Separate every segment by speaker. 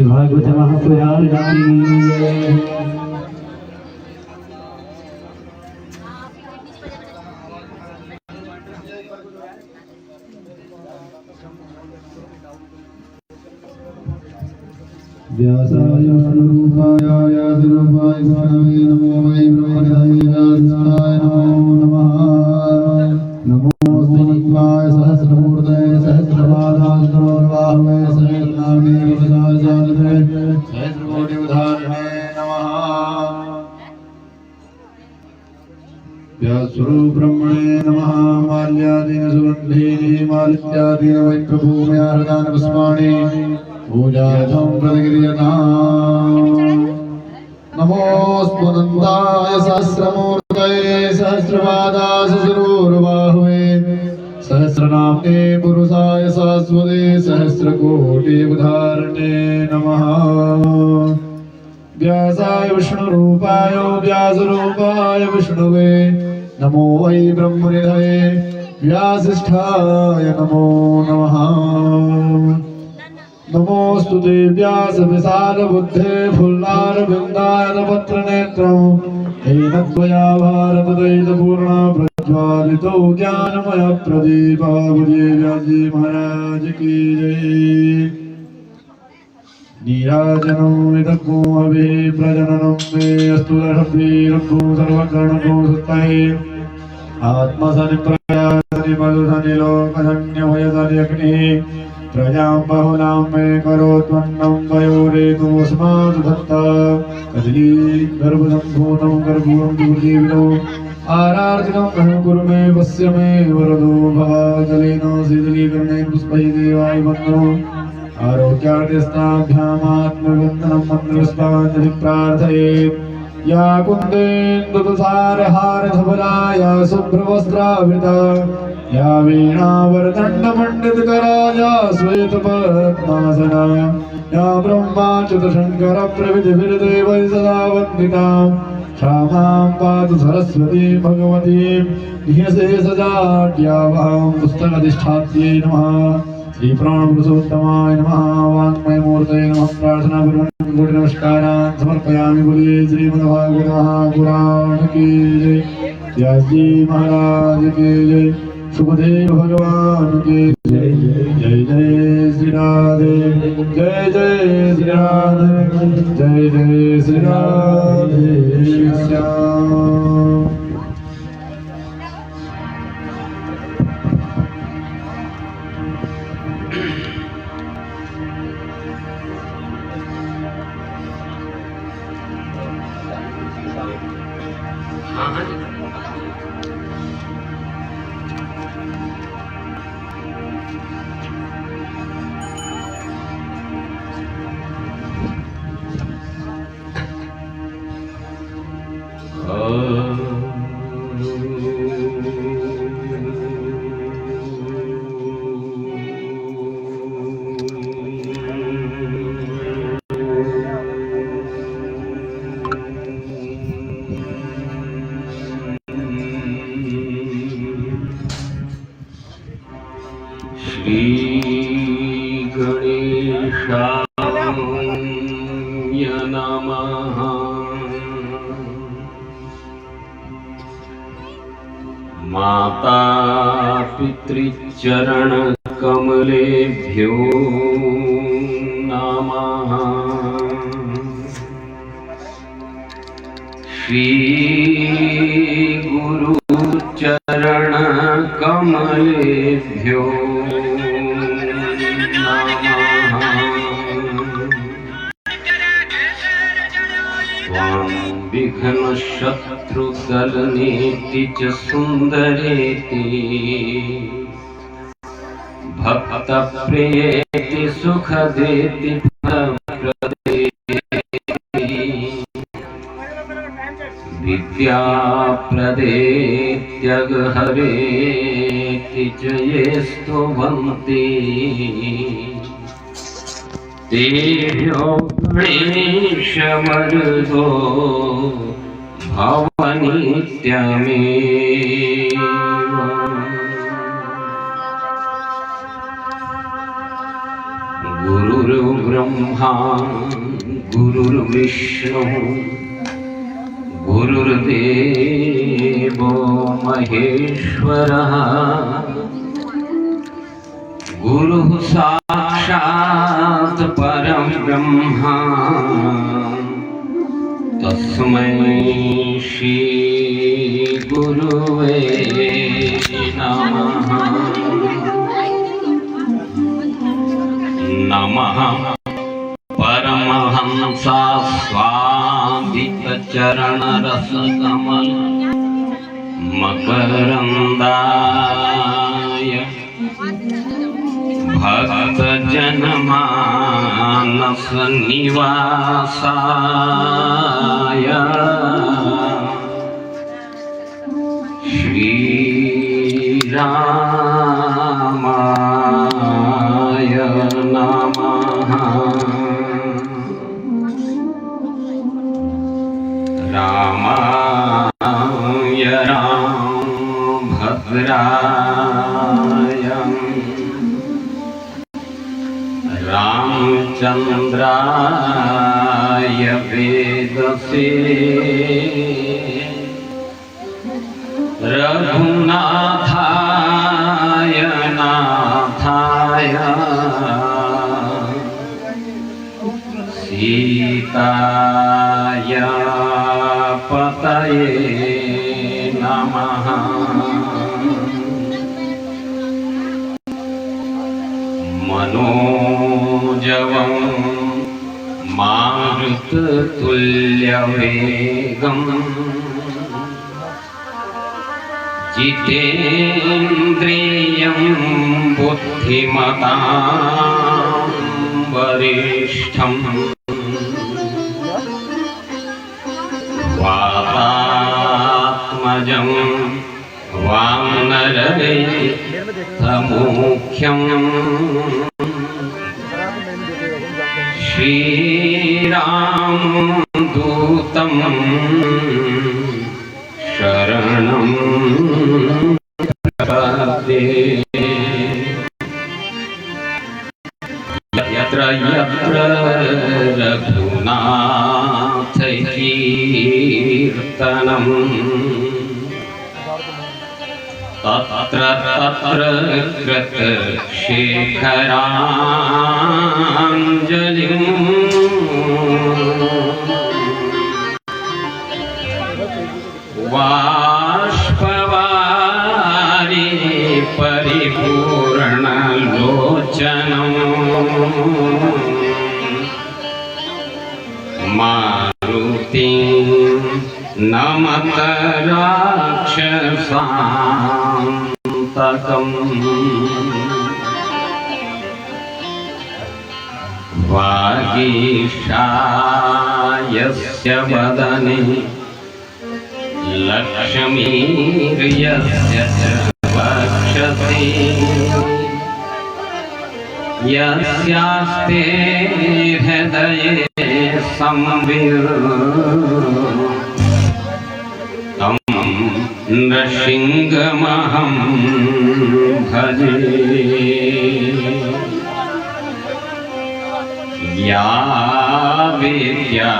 Speaker 1: भागवत महापुराण व्यासाय स्वरूपाय यादरूपाय गुणाय नमो वै ब्रह्मनिधाय नमो नमः नमोऽस्तु नित्याय सहस्रमूर्तये सहस्रपादाय सहस्रबाहवे सहस्रनाम्ने वरदाय सहस्रकोटि उदाहरणे नमः व्यासस्वरूप ब्रह्मणे नमः माल्यादीन सुगन्धीनि मालित्यादीन वैकभूम्या हृदान पुष्पाणि पूजार्थं प्रतिगृह्यताम् नमोऽस्त्वनन्ताय सहस्रमूर्तये सहस्रपादाय सहस्रबाहवे सहस्रनाम्ने पुरुषाय शाश्वते सहस्रकोटि उदाहरणे नमः व्यासाय विष्णुरूपाय व्यासरूपाय विष्णुवे नमो वै ब्रह्मनिधये व्यासिष्ठाय नमो नमः नमोस्तु व्यास विशाल बुद्धे फुल्लारविन्दायतपत्र नेत्रं येन त्वया भारतदैतपूर्णा प्रज्वालितो ज्ञानमय प्रदीपा बुद्धे व्यासी महाराज की जय। नीराजनं विदग्धो अभि प्रजननं मे अस्तु दर्भीरभ्भो सर्वकर्णको सुत्तये आत्मसनिप्रयासनि मधुधनिलोकधन्यभयधन्यग्निः प्रजां बहुलां मे करोत्वन्नं वयोरेतोऽस्मात् दत्ता कदली गर्भसम्भूतं गर्भूतं दुर्जीवितो आरार्तिकं अहं कुरु मे वस्य मे वरदो भवाजलेन शीतलीकरणेन पुष्पैः देवाय वन्दो आरोग्यार्थस्ताभ्यामात्मवन्दनं मन्त्रपुष्पाञ्जलिं प्रार्थयेत् या कुन्देन्दुतुषारहारधवला या शुभ्रवस्त्रावृता या वीणावरदण्डमण्डितकरा या श्वेतपद्मासना या ब्रह्माच्युतशङ्करप्रभृतिभिर्देवैः सदा वन्दिता क्षामां पातु सरस्वती भगवती ह्यशेषजाड्यावां पुस्तकाधिष्ठात्यै नमः श्रीप्राणपुरुषोत्तमाय नमः वाङ्मयमूर्तये नमः प्रार्थनापूर्वकं कोटि नमस्कारान् समर्पयामि। बोलिए श्रीमद्भागवत महापुराण की जय। व्यासजी महाराज की जय। सुखदेव भगवान की जय। जय जय श्री राधे जय जय श्री राधे जय जय श्री राधे श्याम।
Speaker 2: श्रीगणेशाय नमः। माता पितृचरण कमलेभ्यो नमः। श्री गुरुचरण कमलेभ्यो विघ्न शत्रुदलनेति च सुंदरेति भक्त प्रियेति सुखदेति फलप्रदेति विद्या प्रदेत्यगहरेति च ये स्तुवन्ति तेभ्यो गणेशमरुदो भवनित्यमेव। गुरुर्ब्रह्मा गुरुर्विष्णु गुरुर्देवो महेश्वरः गुरुः साक्षात् परं ब्रह्मा तस्मै श्री गुरुवे नमः। नमः परमहंसा स्वादित चरण रस कमल मकरंदाय भक्त जनमानस निवासाय श्री रामाय नमः। रामाय रामभद्राय रामचंद्राय वेदसे रघुनाथाय नाथाय सीताय पतये नमः। मनोजवं मारुततुल्यवेगं जितेन्द्रियं बुद्धिमतां वरिष्ठं वातात्मजं वानरयुक्तमुख्यं श्रीरामदूतं शरणं प्रपद्ये। यत्र यत्र रघुनाथकीर्तनं तत्र तत्र कृतशेखराञ्जलिं बाष्पवारि परिपूर्णलोचनं मारुतिं नमत राक्षसान्तकम् वागीशायस्य वदने लक्ष्मीर्यस्य च वक्षसि यस्यास्ते हृदये संवित् तं नृसिंहमहं भजे। या विद्या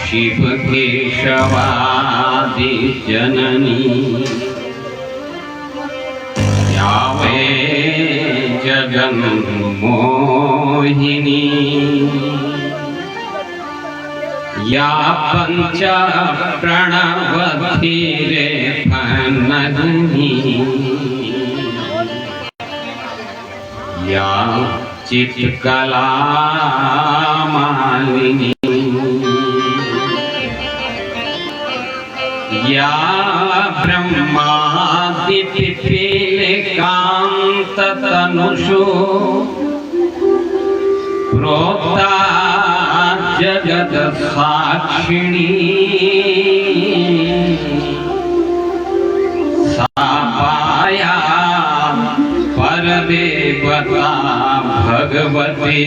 Speaker 2: शिव केशवादि जननी या वै जगन्मोहिनी या पंच प्रणवधीरे फननी या चित्कला मालिनी या ब्रह्मादि पिपीलिकांत तनुषु प्रोक्ता जगत साक्षिणी सा पाया परदेवता भगवती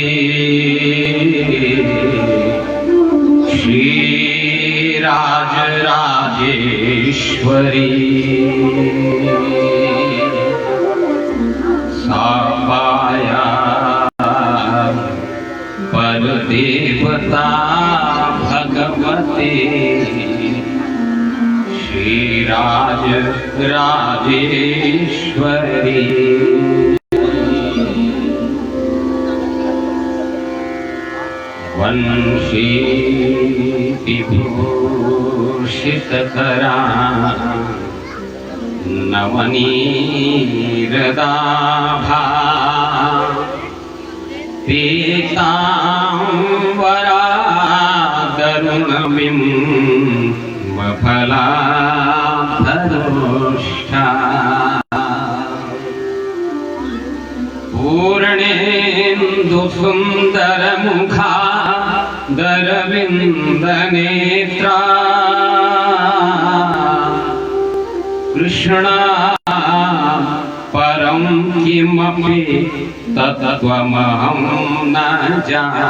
Speaker 2: श्रीराजराजेश्वरी सा पाया परदेवता भगवती श्रीराजराजेश्वरी वंशी विभूषितकरा नवनीरदाभा पीतांबरा तरुणबिम्बफलाधरोष्ठा पूर्णेन्दुसुन्दरमुखा दरविन्दनेत्रा कृष्णा परं किमपि तत्त्वमहं न जाने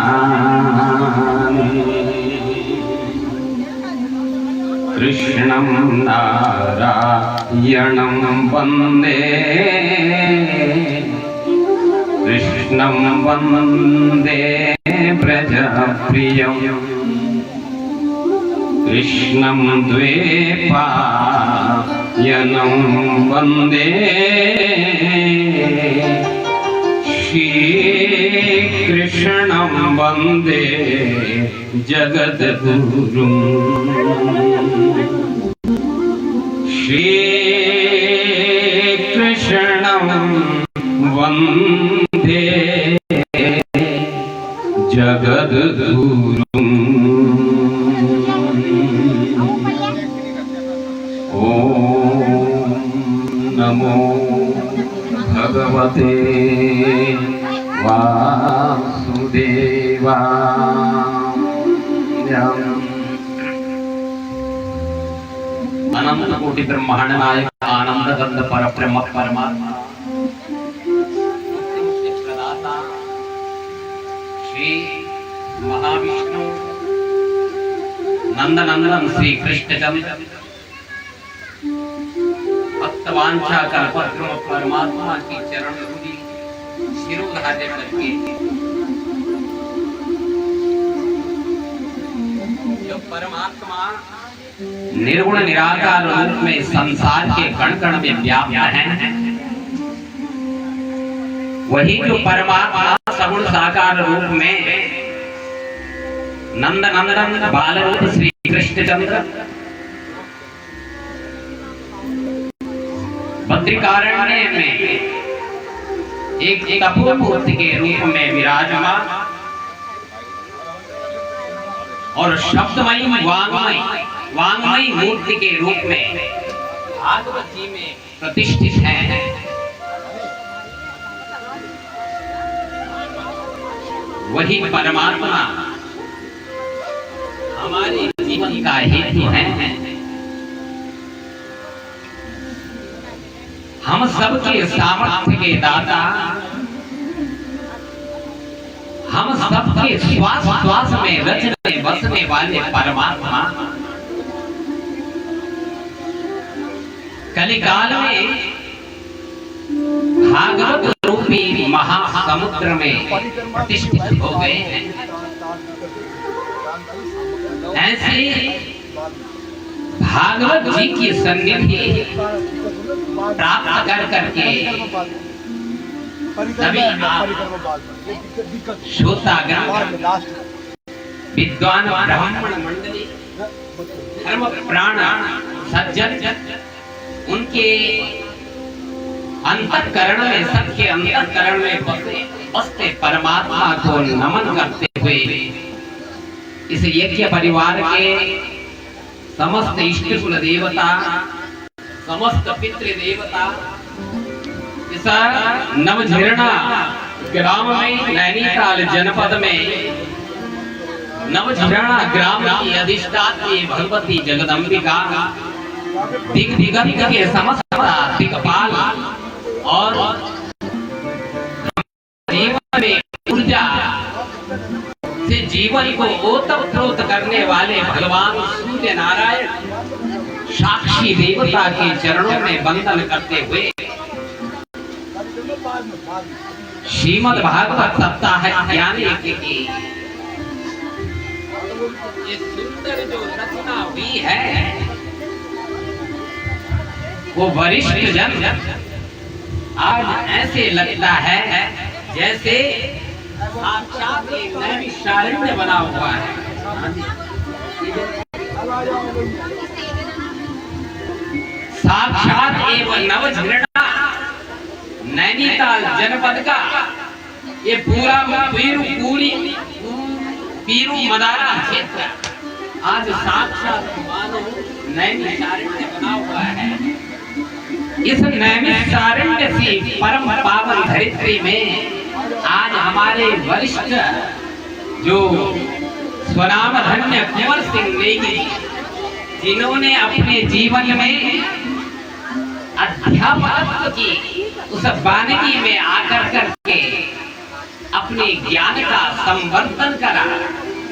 Speaker 2: कृष्णं नारायणं वन्दे कृष्णं वन्दे व्रजप्रियं कृष्णं द्वैपायनं वन्दे श्रीकृष्णं वन्दे जगद्गुरुं श्रीकृष्णं वन्दे जगद्गुरुं ॐ नमो भगवते वासुदेवाय। अनंत कोटि ब्रह्मांड नायक आनंद गंध परब्रह्म परमात्मा प्रदाता श्री महाविष्णु नंदनंदन श्री कृष्णचंद्र भक्तवांछा कल्पद्रुम परमात्मा की चरण धूलि शिरोधार्य करके जो परमात्मा निर्गुण निराकार रूप में संसार के कण कण में व्याप्त है, वही जो परमात्मा सगुण साकार रूप में नंद नंदन बाल रूप श्री कृष्णचंद्र बद्रिकारण्य में एक तपोपुत्र के रूप में विराजमान और शब्दमयी वांगमयी मूर्ति के रूप में भागवत जी में प्रतिष्ठित है। वही परमात्मा हमारे जीवन का हेतु है। हम सबके सामर्थ्य के दाता, हम सबके श्वास श्वास में रचने बसने वाले परमात्मा कलिकाल में भागवत रूपी महासमुद्र में प्रतिष्ठित हो गए हैं। ऐसे भागवत जी की सन्निधि प्राप्त कर करके तभी श्रोतागण विद्वान ब्राह्मण मंडली धर्म प्राण सज्जन उनके अंतःकरण में, सबके अंतःकरण में बसते परमात्मा को नमन करते हुए इस यज्ञ परिवार के समस्त इष्ट कुल देवता, समस्त पितृ देवता इस नवझिरणा ग्राम में, नैनीताल जनपद में नवझिरणा ग्राम की अधिष्ठात्री भगवती जगदम्बिका दिगंत के समस्त दिक्पाल और जीवन में ऊर्जा से जीवन को ओतप्रोत करने वाले भगवान सूर्य नारायण साक्षी देवता के चरणों में वंदन करते हुए श्रीमद् भागवत सप्ताह ज्ञान यज्ञ की ये सुंदर जो रचना हुई है वो वरिष्ठ जन आज ऐसे लगता है जैसे साक्षात एक नैमिषारण्य बना हुआ है। साक्षात एवं नवझिरणा नैनीताल जनपद का ये पूरा पीरू मदारा क्षेत्र आज साक्षात मानो नैमिषारण्य बना हुआ है। इस नैमिषारण्य से परम पावन धरित्री में आज हमारे वरिष्ठ जो स्वनाम धन्य कुंवर सिंह नेगी जिन्होंने अपने जीवन में अध्यापक की उस वानगी में आकर करके अपने ज्ञान का संवर्धन करा,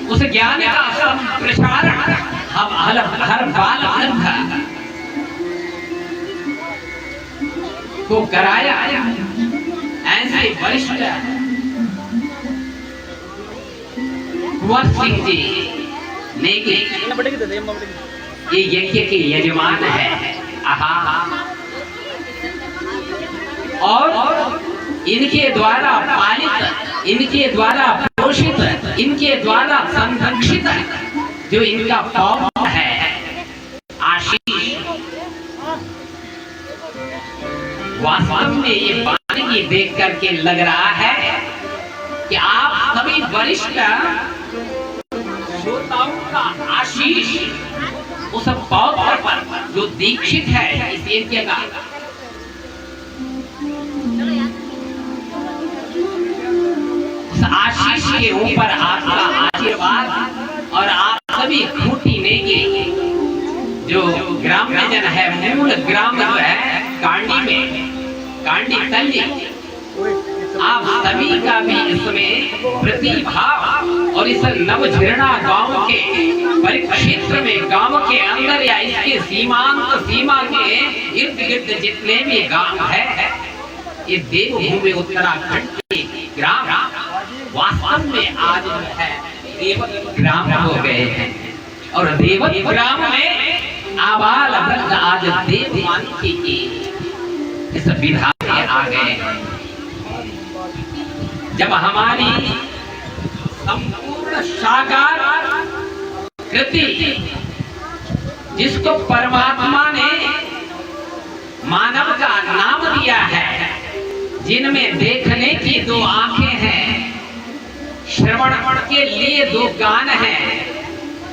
Speaker 2: उस ज्ञान का संप्रसारण हम हर बाल वृद्ध को कराया। ऐसे वरिष्ठ कुंवर सिंह जी नेगी ये यज्ञ के यजमान है। और इनके द्वारा पालित, इनके द्वारा पोषित, इनके द्वारा संरक्षित जो इनका पौधा है आशीष, वास्तव में ये वानगी देख करके लग रहा है कि आप सभी वरिष्ठ श्रोताओं का आशीष उस पौधे पर जो दीक्षित है इस यज्ञ का, उस आशीष के ऊपर आपका आशीर्वाद और आप सभी खूंटी नेगी जो ग्राम्य जन है, मूल ग्राम जो है कांडी में, कांडी तल्ली, आप सभी का भी इसमें प्रतिभाव और इस नवझिरणा गांव के परिक्षेत्र में, गांव के अंदर या इसके सीमा के इर्द गिर्द जितने भी गांव है, ये देवभूमि उत्तराखंड के ग्राम वास्तव में आज है देवत ग्राम हो गए हैं। और देवत ग्राम में आबाल वृद्ध आज देवमानसी की इस विधा में आ गए। जब हमारी संपूर्ण साकार कृति जिसको परमात्मा ने मानव का नाम दिया है, जिनमें देखने की दो आंखें हैं, श्रवण के लिए दो कान हैं,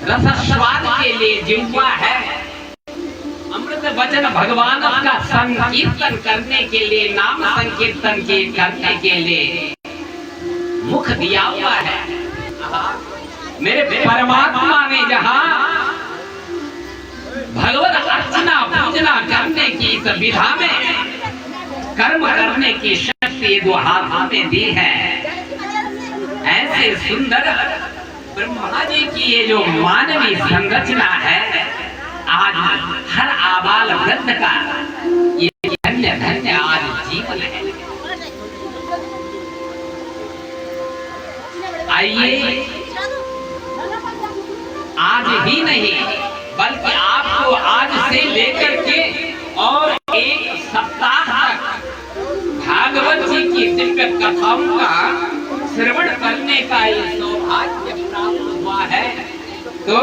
Speaker 2: रस स्वाद के लिए जिह्वा है, अमृत वचन भगवान का संकीर्तन करने के लिए, नाम संकीर्तन करने के लिए मुख दिया हुआ है। मेरे परमात्मा ने जहां भगवत अर्चना पूजना करने की इस विधा में कर्म करने की शक्ति दो हाथों में दी है, ऐसे सुंदर ब्रह्मा जी की ये जो मानवीय संरचना है, आज हर आबाल वृद्ध का ये धन्य धन्य आज जीवन है। आइए ही नहीं बल्कि आपको आज से लेकर के और एक सप्ताह तक भागवत जी की दिव्य कथाओं का श्रवण करने का ये सौभाग्य प्राप्त हुआ है। तो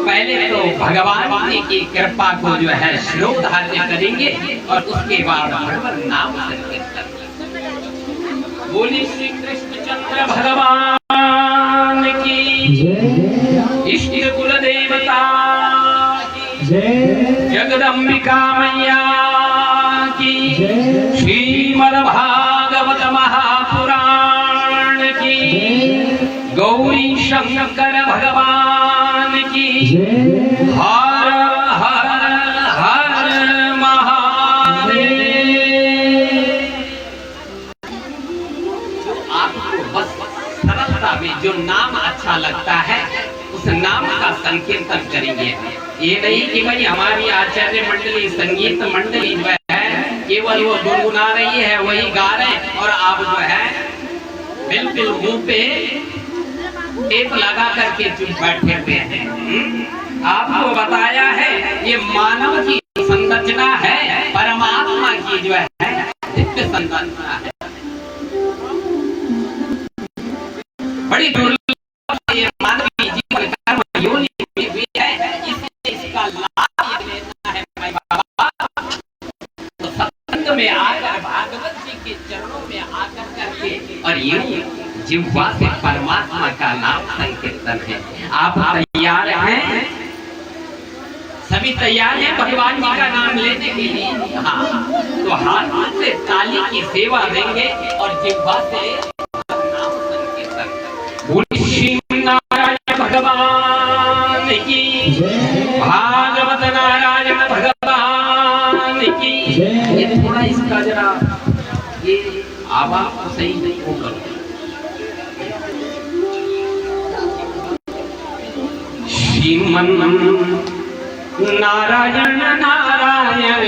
Speaker 2: पहले तो भगवान जी की कृपा को जो है श्लोक धारण करेंगे और उसके बाद भगवान नाम संकीर्तन। बोली श्री कृष्णचंद्र भगवान की जय, इष्ट कुल देवता की जय, जगदम्बिका मैया की जय, श्रीमद् भागवत महापुराण की, गौरी शंकर भगवान की जय, हर हर हर महादेव। आपको बस सरलता में जो नाम अच्छा लगता है उस नाम का संकीर्तन करेंगे। ये नहीं कि भाई हमारी आचार्य मंडली संगीत मंडली जो है केवल वो गुनगुना रही है वही गा रहे और आप जो है बिल्कुल मुंह पे टेप लगा करके चुप बैठे हुए हैं। आपको बताया है ये मानव की संरचना है, परमात्मा की जो है नित्य संरचना है। बड़ी दुर्लभ ये मानवीय जीवन कर्म योनि में हुई है, इसलिए इसका लाभ लेना है भाई बाबा। तो सत्संग में आकर भागवत जी के चरणों में आकर करके और यूं जिह्वा से परमात्मा का नाम संकीर्तन है। आप तैयार हैं? सभी तैयार हैं भगवान जी का नाम लेने के लिए? हाँ, तो हाथ से ताली की सेवा देंगे और जिह्वा से नाम संकीर्तन। बोलिए श्री नारायण भगवान की, भागवत नारायण भगवान की। ये थोड़ा इसका जरा ये आवाज सही नहीं होगा। श्रीमन नारायण नारायण नारायण,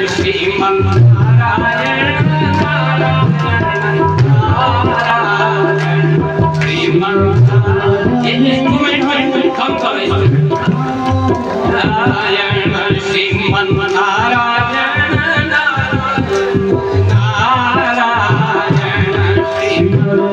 Speaker 2: श्रीमन नारायण नारायण नारायण, श्रीमन इंस्ट्रूमेंट कम करो नारायण, श्रीमन नारायण नारायण नारायण, श्रीमन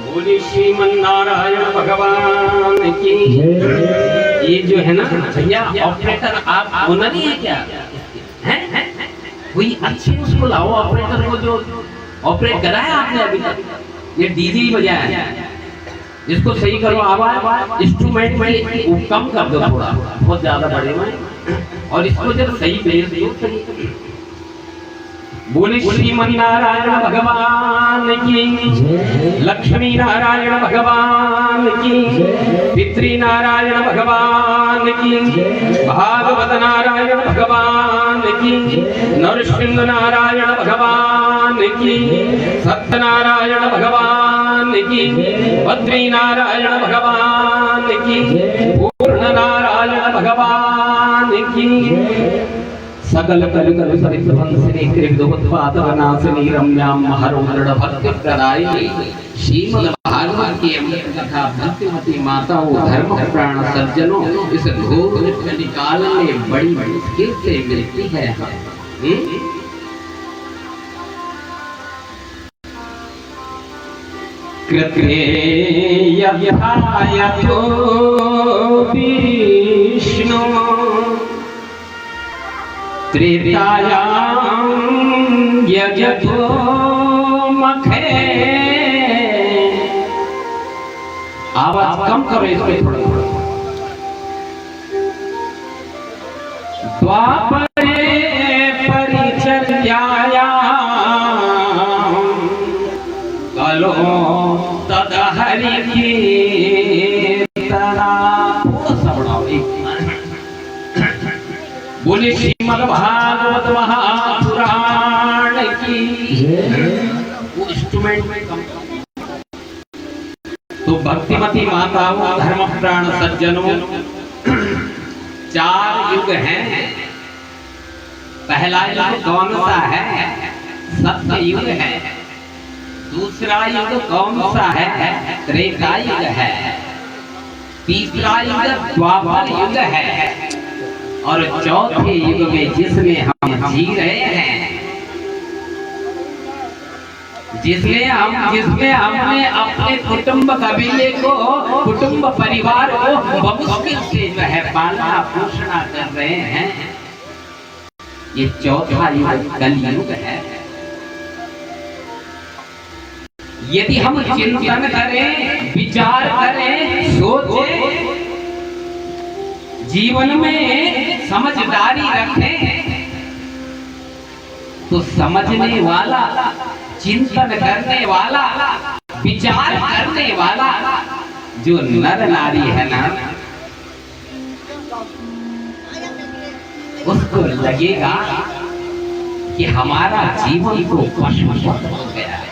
Speaker 2: बोले श्रीमन्नारायण भगवान की। ये जो है ना भैया ऑपरेटर, आप ओनर ही है क्या? हैं? कोई अच्छे उसको लाओ ऑपरेटर को जो ऑपरेट कराया आपने अभी तक। ये डीजे ही बजाया है, इसको सही करो। आवाज इंस्ट्रूमेंट में कम कर दो थोड़ा, बहुत ज्यादा बड़े में, और इसको जब सही बेस दो। बोले श्रीमन्नारायण भगवान की, लक्ष्मी नारायण भगवान की, पितृ नारायण भगवान की, भागवत नारायण भगवान की, नरसिंह नारायण भगवान की, सत्यनारायण भगवान की, बद्री नारायण भगवान की, पूर्ण नारायण भगवान की। सकल कल कल सरित वंशिनी कृष्णोत्पादनाशिनी रम्यां महरोदृढ़ भक्ति प्रदायिनी श्रीमद् भागवत की अमृत कथा भक्तिमती माताओं, धर्म प्राण सज्जनों, इस घोर नित्य निकालने बड़ी बड़ी मुश्किल से मिलती है। कृत्रेय विहायतो विष्णु त्रेतायां यजतो मखे। आवाज कम करो इस पे थोड़ा। द्वापरे परिचर्यायां कलो तदहरि कीर्तना। बोले श्रीमद् भागवत महापुराण की। वो इंस्ट्रूमेंट में कम। तो भक्तिमती माताओं, धर्म प्राण सज्जनों, 4 युग हैं। पहला युग कौन सा है? सत्य युग है। दूसरा युग कौन सा है? त्रेता युग है। तीसरा युग द्वापर युग है। और चौथे युग में जिसमें हम जी रहे हैं, जिसमें हमने अपने कुटुंब कबीले को, कुटुंब परिवार को बमुश्किल से जो है पालना पोषणा कर रहे हैं, ये चौथा युग कलयुग है। यदि हम चिंतन करें, विचार करें, सोचें, जीवन में समझदारी रखें, तो समझने वाला, चिंतन करने वाला, विचार करने वाला जो नर नारी है ना, उसको लगेगा कि हमारा जीवन तो पशु हो गया है।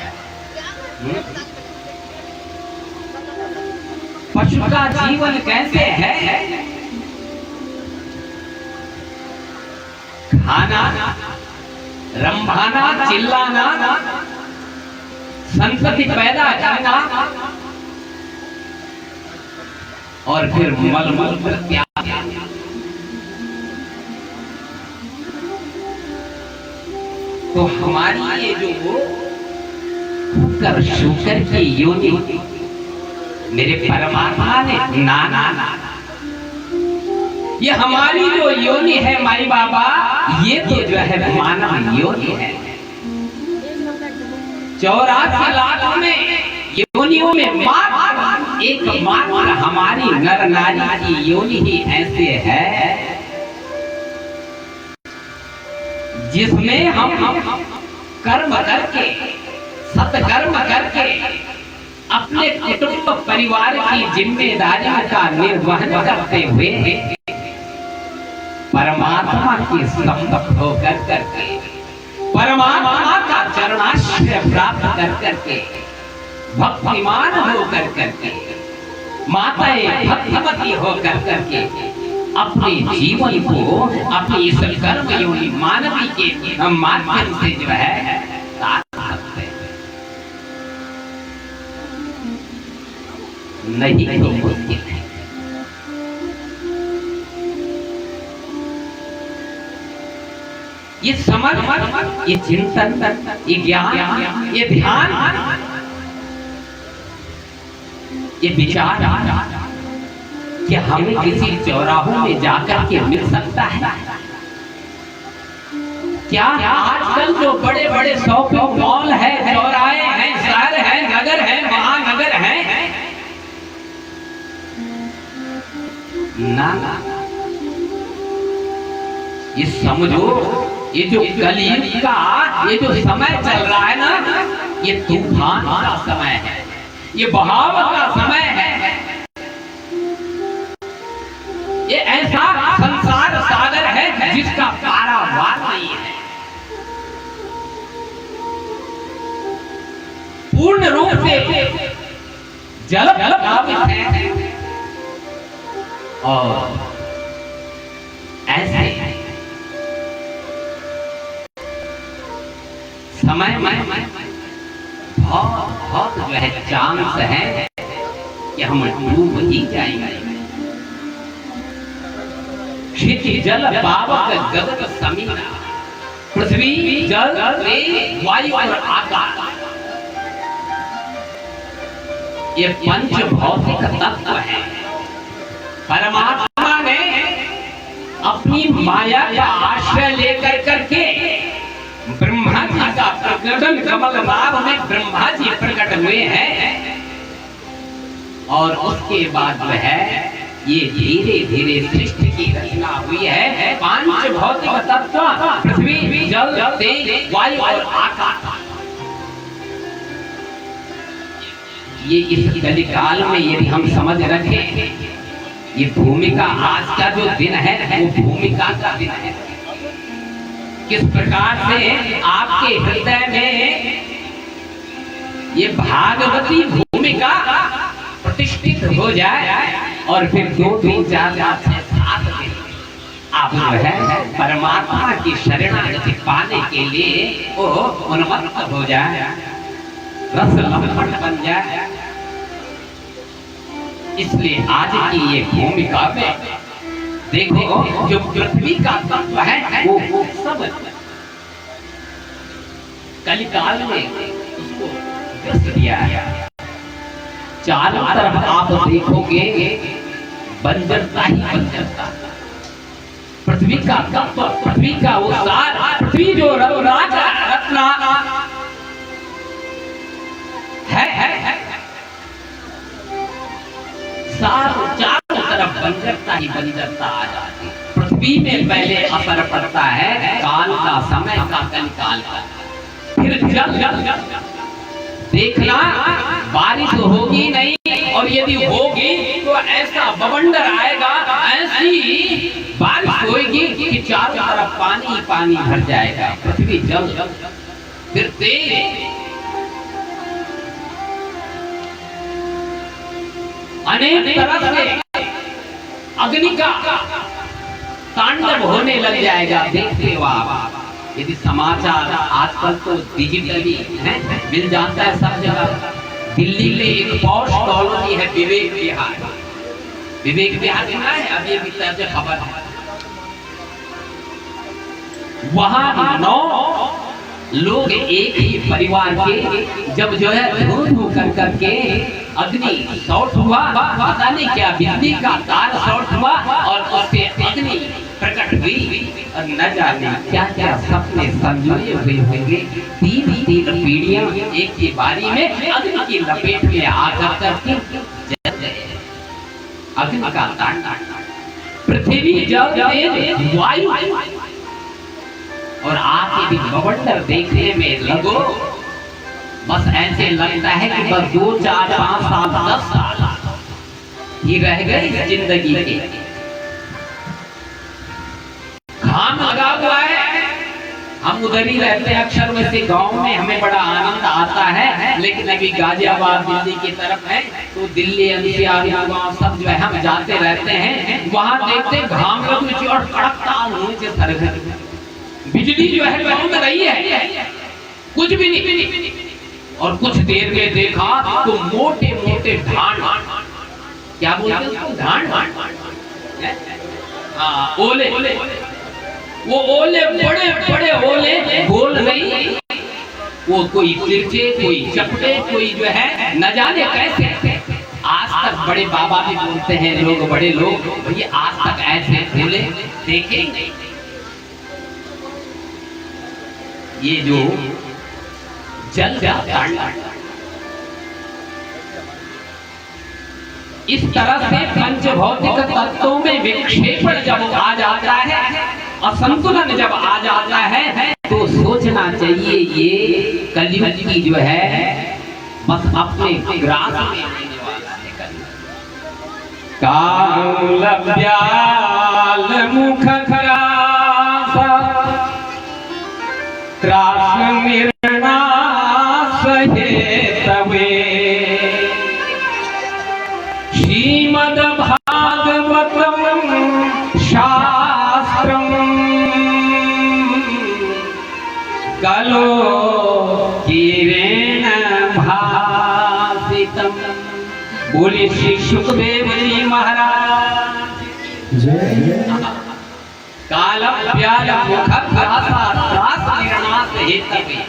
Speaker 2: पशु का जीवन कैसे है? खाना, रंभाना, चिल्लाना, संतति पैदा करना और फिर मल त्याग। तो हमारी ये जो शुकर शुकर की योनि मेरे परमात्मा ने नाना, ये हमारी जो योनि है माई बाबा, ये तो जो है मानव योनि है। 84 लाख में योनियों में मात्र एकमात्र हमारी नर नारी की योनि ही ऐसे है जिसमें हम कर्म करके, सत्कर्म करके अपने कुटुंब परिवार की जिम्मेदारियों का निर्वहन करते हुए परमात्मा के संबंध होकर करके, परमात्मा का चरणाश्रय प्राप्त कर करके, भक्तिमान होकर करके, माताएं भक्तिमती होकर करके अपने जीवन को अपनी इस कर्म योनि मानवी के माध्यम से जो है सकते नहीं तो मुश्किल है। ये समझ, ये चिंतन, ये ज्ञान, ये ध्यान, ये विचार कि हमें किसी चौराहों में जाकर के मिल सकता है क्या? आजकल जो बड़े बड़े शॉपिंग मॉल है, चौराहे हैं, शहर है, नगर है, महानगर है, ना ये समझो, ये जो कलयुग का ये जो समय चल रहा है ना, ये तूफान का समय है, ये बहाव का समय है। ये ऐसा संसार सागर है जिसका पारावार नहीं है। पूर्ण रूप से जल प्लावित है और ऐसे समय में बहुत जो है चांस है कि हम डूब ही जाएंगे। क्षिति जल पावक गगन समीरा, पृथ्वी जल तेज वायु और आकाश, ये पंच भौतिक तत्व है। परमात्मा ने अपनी माया का आश्रय लेकर करके ब्रह्मा जी का प्रकटन कमल नाभ में ब्रह्मा जी प्रकट हुए हैं और उसके बाद जो है ये धीरे धीरे सृष्टि की रचना हुई है। पांच भौतिक तत्व पृथ्वी जल तेज वायु और आकाश, ये इस कलिकाल में यदि हम समझ रखें, ये भूमिका आज का जो दिन है वो भूमिका का दिन है। किस प्रकार से आपके हृदय में ये भागवती भूमिका प्रतिष्ठित हो जाए और फिर 2 3 4 5 6 7 दिन आप जो है परमात्मा की शरणागति पाने के लिए वो उन्मत्त हो जाए, रस लंपट बन जाए। इसलिए आज की ये भूमिका में देखो जो पृथ्वी का तत्व है वो सब कलिकाल में उसको ग्रस्त दिया है। चारों तरफ आप देखोगे बंजरता ही बंजरता, पृथ्वी का तत्व, पृथ्वी का वो सार, पृथ्वी जो रत्ना है। चारों तरफ बंजरता ही बंजरता आ जाती। पृथ्वी में पहले असर पड़ता है काल का, समय का, कलिकाल का। फिर जल देखना बारिश होगी नहीं, और यदि होगी तो ऐसा बवंडर आएगा, ऐसी बारिश होगी कि चारों तरफ पानी ही पानी भर जाएगा। पृथ्वी जल, फिर तेज, अनेक तरह से अग्नि का तांडव होने लग जाएगा। देखते हो आप, यदि समाचार आजकल तो डिजिटली है, मिल जाता है सब जगह। दिल्ली में एक पॉश कॉलोनी है विवेक विहार। विवेक विहार सुना है? अभी अभी तक खबर है, वहां 9 लोग एक ही परिवार के जब जो है धू कर करके अग्नि शॉर्ट हुआ, पता नहीं क्या बिजली का तार शॉर्ट हुआ और उससे अग्नि प्रकट हुई, और न जाने क्या क्या सपने संजोए हुए होंगे। 3 पीढ़ियां एक ही बारी में अग्नि की लपेट में आकर करके जल गए। अग्नि का तांडव, पृथ्वी, जल, तेज, वायु, और आके भी बवंडर देखने में लगो, बस ऐसे लगता है कि बस 2, 4, 5 साल, 10 साल ही रह गए जिंदगी के। घाम लगा हुआ है, हम उधर ही रहते हैं अक्सर, वैसे गांव में हमें बड़ा आनंद आता है, लेकिन अभी गाजियाबाद दिल्ली की तरफ है तो दिल्ली एनसीआर गांव सब जो है हम जाते रहते हैं, वहां देखते घाम लगी और कड़कता नीचे सर बिजली जो है बंद रही है, कुछ भी नहीं। और कुछ देर में देखा तो मोटे मोटे ढांड, क्या बोलते हैं उसको, ढांड, हाँ, ओले, वो ओले बड़े बड़े ओले, गोल नहीं, वो कोई तिरछे, कोई चपटे, कोई जो है न जाने कैसे। आज तक बड़े बाबा भी बोलते हैं लोग, बड़े लोग, भैया आज तक ऐसे ओले देखे नहीं। ये जो जल का तांडव, इस तरह से पंचभौतिक तत्वों में विक्षेपण जब आ जाता है, असंतुलन जब आ जाता है, तो सोचना चाहिए ये कलयुग की जो है बस अपने ग्रास में आने वाला है। काल ब्याल मुख खरासा त्रास निर्णा सहे तवे, श्रीमद् भागवतम शास्त्रम कलो कीरेण भासितम। बोले श्री सुखदेव जी महाराज जय। काल ब्याल मुख खरासा त्रास निर्णा सहे तवे।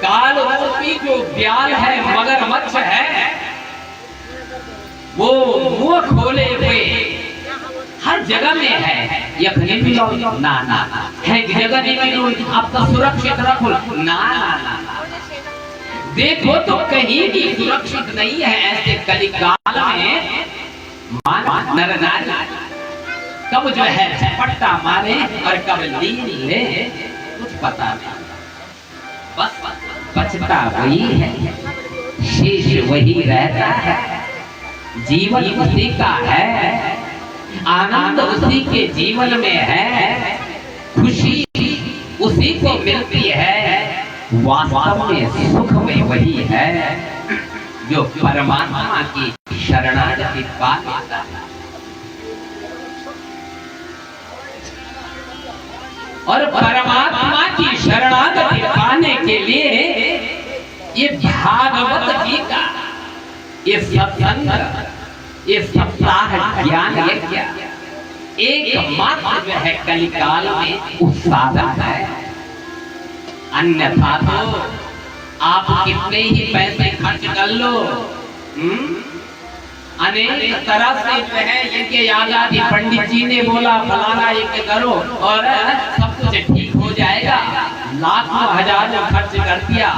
Speaker 2: काल रूपी जो ब्याल है, मगरमच्छ है, वो मुंह खोले हुए हर जगह में है। ये कहीं भी ना ना है जगह नहीं मिली, अब तो सुरक्षित रखो, ना ना देखो तो कहीं भी सुरक्षित नहीं है। ऐसे कलिकाल में नर नारी कब जो है झपट्टा मारे और कब लीन ले, कुछ पता नहीं। बस बचता वही है, शेष वही रहता है। जीवन उसी का है, आनंद उसी के जीवन में है, खुशी उसी को मिलती है। वास्तव में सुख में वही है जो परमात्मा की शरणागति पा लेता है। और परमात्मा की शरणागति पाने के लिए ये भागवत जी का ये सत्संग, ये सप्ताह ज्ञान यज्ञ एकमात्र जो है कलिकाल में उत्साधन है। अन्यथा तो आप कितने ही पैसे खर्च कर लो, अनेक तरह से जो है यज्ञ यागादि पंडित जी ने बोला फलाना यज्ञ करो और सब कुछ ठीक हो जाएगा, लाखों हजारों खर्च कर दिया,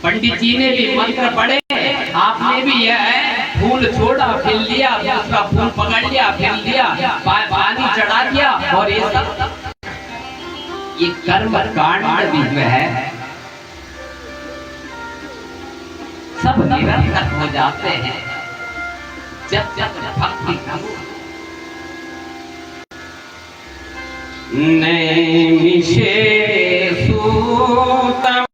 Speaker 2: पंडित जी ने भी मंत्र पढ़े, आपने भी यह फूल छोड़ा फिर लिया, दूसरा फूल पकड़ लिया फिर लिया, पानी चढ़ा दिया, और ये सब ये कर्म कांड भी जो है सब निरर्थक हो जाते हैं जब जब भक्ति करो। नैमिषे सूतमासीनम्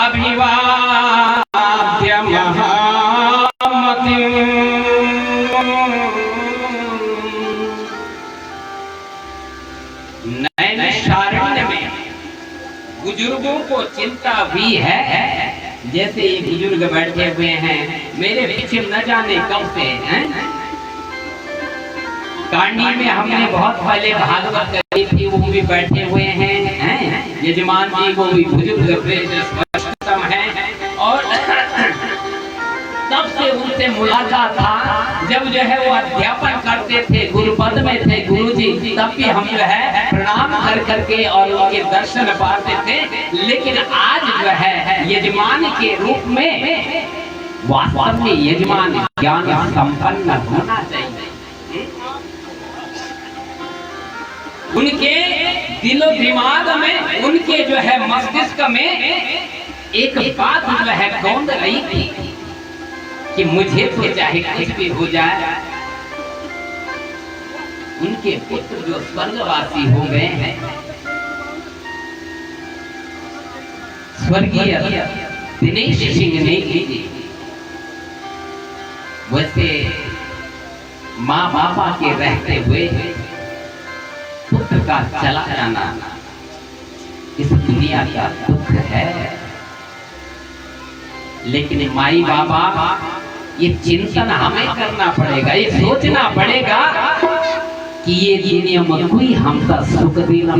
Speaker 2: अभिवाद्य महामतिम्। नैमिषारण्य में बुजुर्गों को चिंता हुई है, जैसे ये बुजुर्ग बैठे हुए हैं मेरे पीछे न जाने कब से हैं। कांडी में हमने बहुत पहले भागवत करी थी, वो भी बैठे हुए हैं। यजमान जी को भी बुजुर्ग स्पष्टतम है, और तब से उनसे मुलाकात था जब जो है वो अध्यापन करते थे, गुरुपद में थे गुरुजी, तब भी हम जो है प्रणाम कर करके और उनके दर्शन पाते थे। लेकिन आज जो है यजमान के रूप में वास्तव में यजमान ज्ञान संपन्न होना चाहिए। उनके दिलो दिमाग में, उनके जो है मस्तिष्क में एक बात जो है गौंद रही थी कि मुझे तो चाहे कुछ भी हो जाए। उनके पुत्र जो स्वर्गवासी हो गए हैं, स्वर्गीय दिनेश सिंह ने की, वैसे माँ बापा के रहते हुए पुत्र का चला जाना इस दुनिया का दुख है। लेकिन माई बाबा ये चिंतन हमें करना पड़ेगा, ये सोचना पड़ेगा कि ये दुनिया में कोई हमका सुख देना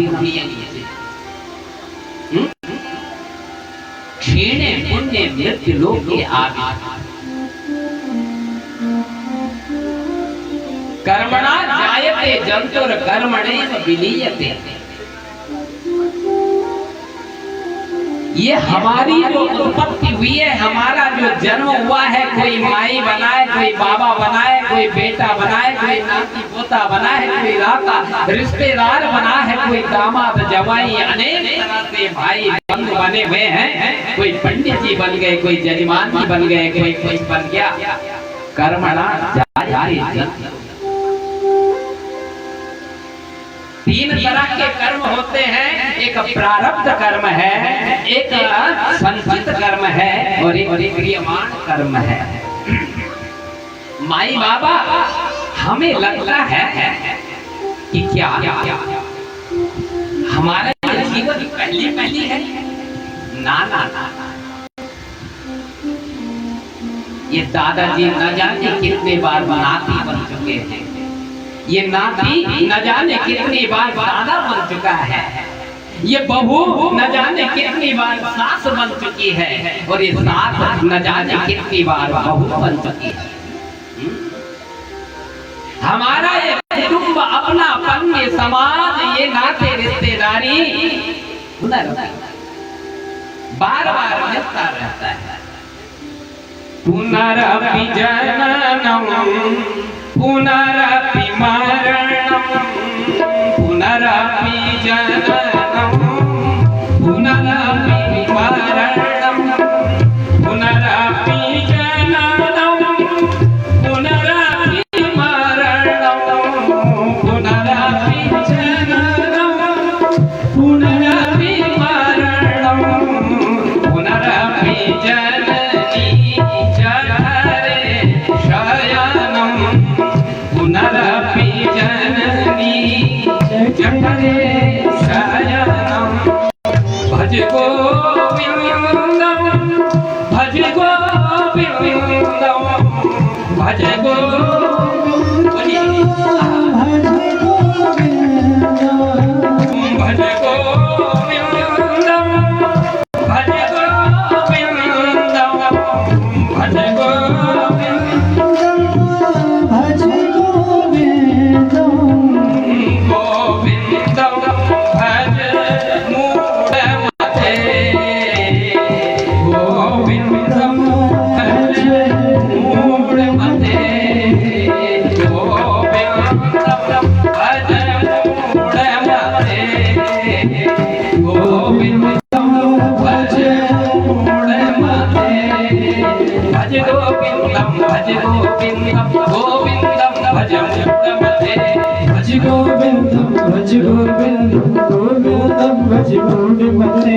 Speaker 2: क्षीणे पुण्य मृत्यु लोके आदि कर्मणा जायते जंतुर कर्मणैव विलीयते। ये हमारी जो उत्पत्ति हुई है, हमारा जो जन्म हुआ है, कोई माई बनाए, कोई बाबा बनाए, कोई बेटा बनाए, कोई नाती पोता बना है, कोई राता रिश्तेदार बना है, कोई दामाद जवाई, अनेक तरह से भाई बंधु बने हुए हैं। कोई पंडित जी बन गए, कोई जजमान जी बन गए, कोई कोई बन गया। कर्मणा जायते जंतुर। तीन तरह के कर्म होते हैं, एक प्रारब्ध कर्म है, एक संचित कर्म है, और एक क्रियमान कर्म है। माई बाबा हमें लगता है कि क्या हमारा जीवन पहली है? ना ना ना, ये दादाजी न जाने कितने बार नाती बन चुके हैं, ये नाती न जाने कितनी बार दादा बन चुका है, ये बहू न जाने कितनी बार सास बन चुकी है, और ये सास न जाने कितनी बार बहू बन चुकी है। हमारा ये कुटुंब, अपनापन, ये समाज, ये नाते रिश्तेदारी बार बार मिलता रहता है। पुनरपि जननम पुनरपि मरणम पुनरपि जननम पुनरपि मरणम पुनरपि जननम पुनरपि मरणम पुनरपि जननम पुनरपि मरणम पुनरपि जननी जठरे शयनम पुनरपि जननी जठरे शयनम। भज गोविंदम भज गोविंदम भज गोविंदम भज गोविंदम भज गोविंदम भज गोविंदम भज
Speaker 1: भज मूढ़मते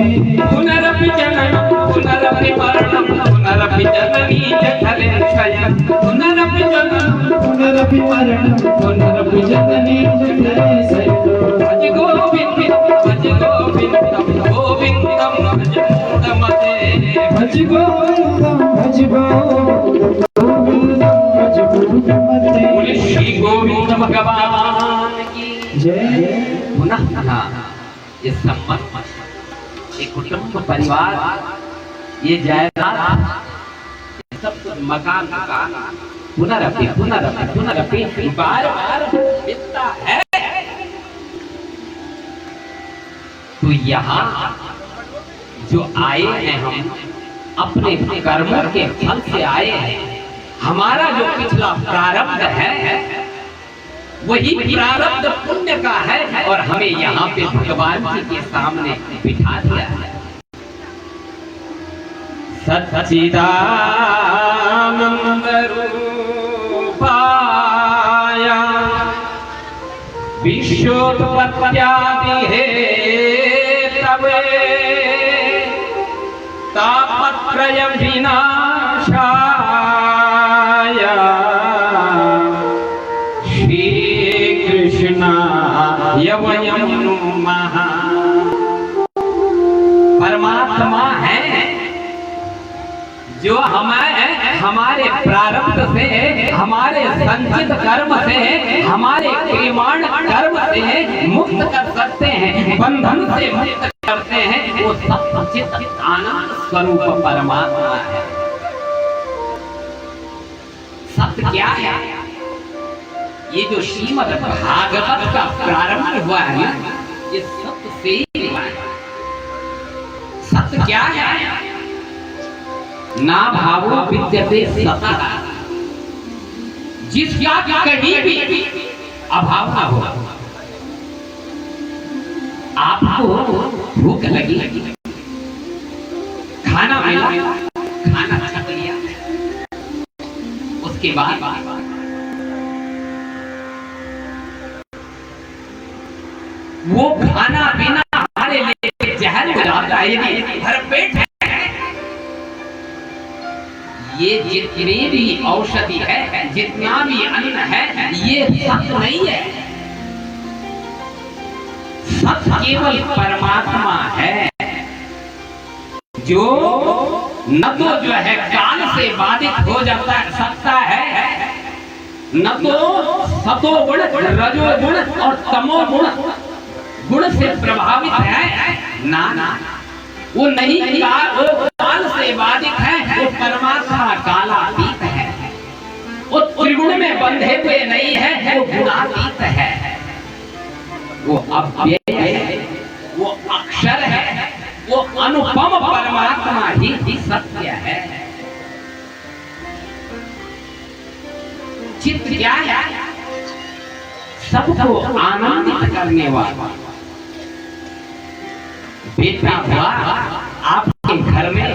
Speaker 2: पुनरपि जननं पुनरपि मरणं पुनरपि जननी जठरे शयनं पुनरपि जननं
Speaker 1: पुनरपि मरणं पुनरपि जननी जठरे शयनं
Speaker 2: भज गोविन्दं भज गोविन्दं गोविन्दं भज मूढ़मते
Speaker 1: भज गोविन्दं भज गोविन्दं भज मूढ़मते।
Speaker 2: बोले श्री गोविंद भगवान की
Speaker 1: जय।
Speaker 2: पुनः ये संबंध ये कुटुंब परिवार ये जायदाद ये सब कुछ मकान का पुनरपि पुनरपि पुनरपि बार बार मिलता है। तो यहाँ जो आए हैं हम अपने कर्मों के फल से आए हैं। हमारा जो पिछला प्रारब्ध है वही प्रारब्ध पुण्य का है और हमें यहाँ पे भगवान जी के सामने बिठा दिया है। सच्चिदानंद रूपाय विश्वोत्पत्त्यादि हेतवे तापत्रय विनाशाय वयं नुमः। परमात्मा है जो हमारे प्रारब्ध से हमारे संचित कर्म से हमारे क्रियमाण कर्म से मुक्त कर सकते हैं, बंधन से मुक्त करते हैं। वो सच्चित आनंद स्वरूप परमात्मा है। सत्य क्या है? ये जो श्रीमद् भागवत का प्रारंभ हुआ है ये सत्य से ही हुआ है। सत्य क्या है? ना भावो विद्यते सतः, जिसका कहीं भी अभाव ना हो। आपको भूख लगी, खाना मिला, खाना छक लिया, उसके बाद वो खाना पीना हमारे लिए जहर हो जाता है। यदि भर पेट है, ये जितनी भी औषधि है, जितना भी अन्न है, ये सत्य नहीं है। सत्य केवल परमात्मा है जो न तो जो है काल से बाधित हो जाता सकता है, न तो सतोगुण, रजोगुण और तमोगुण गुण से प्रभावित है। ना ना, वो नहीं, वो काल से बाधित है। वो परमात्मा कालातीत है। वो त्रिगुण में बंधे हुए नहीं है, वो गुणातीत है। वो अव्यय है, वो अक्षर है, वो अनुपम परमात्मा ही सत्य है। चित्त क्या है? सबको आनंदित करने वाला। बेटा हुआ, आपके घर में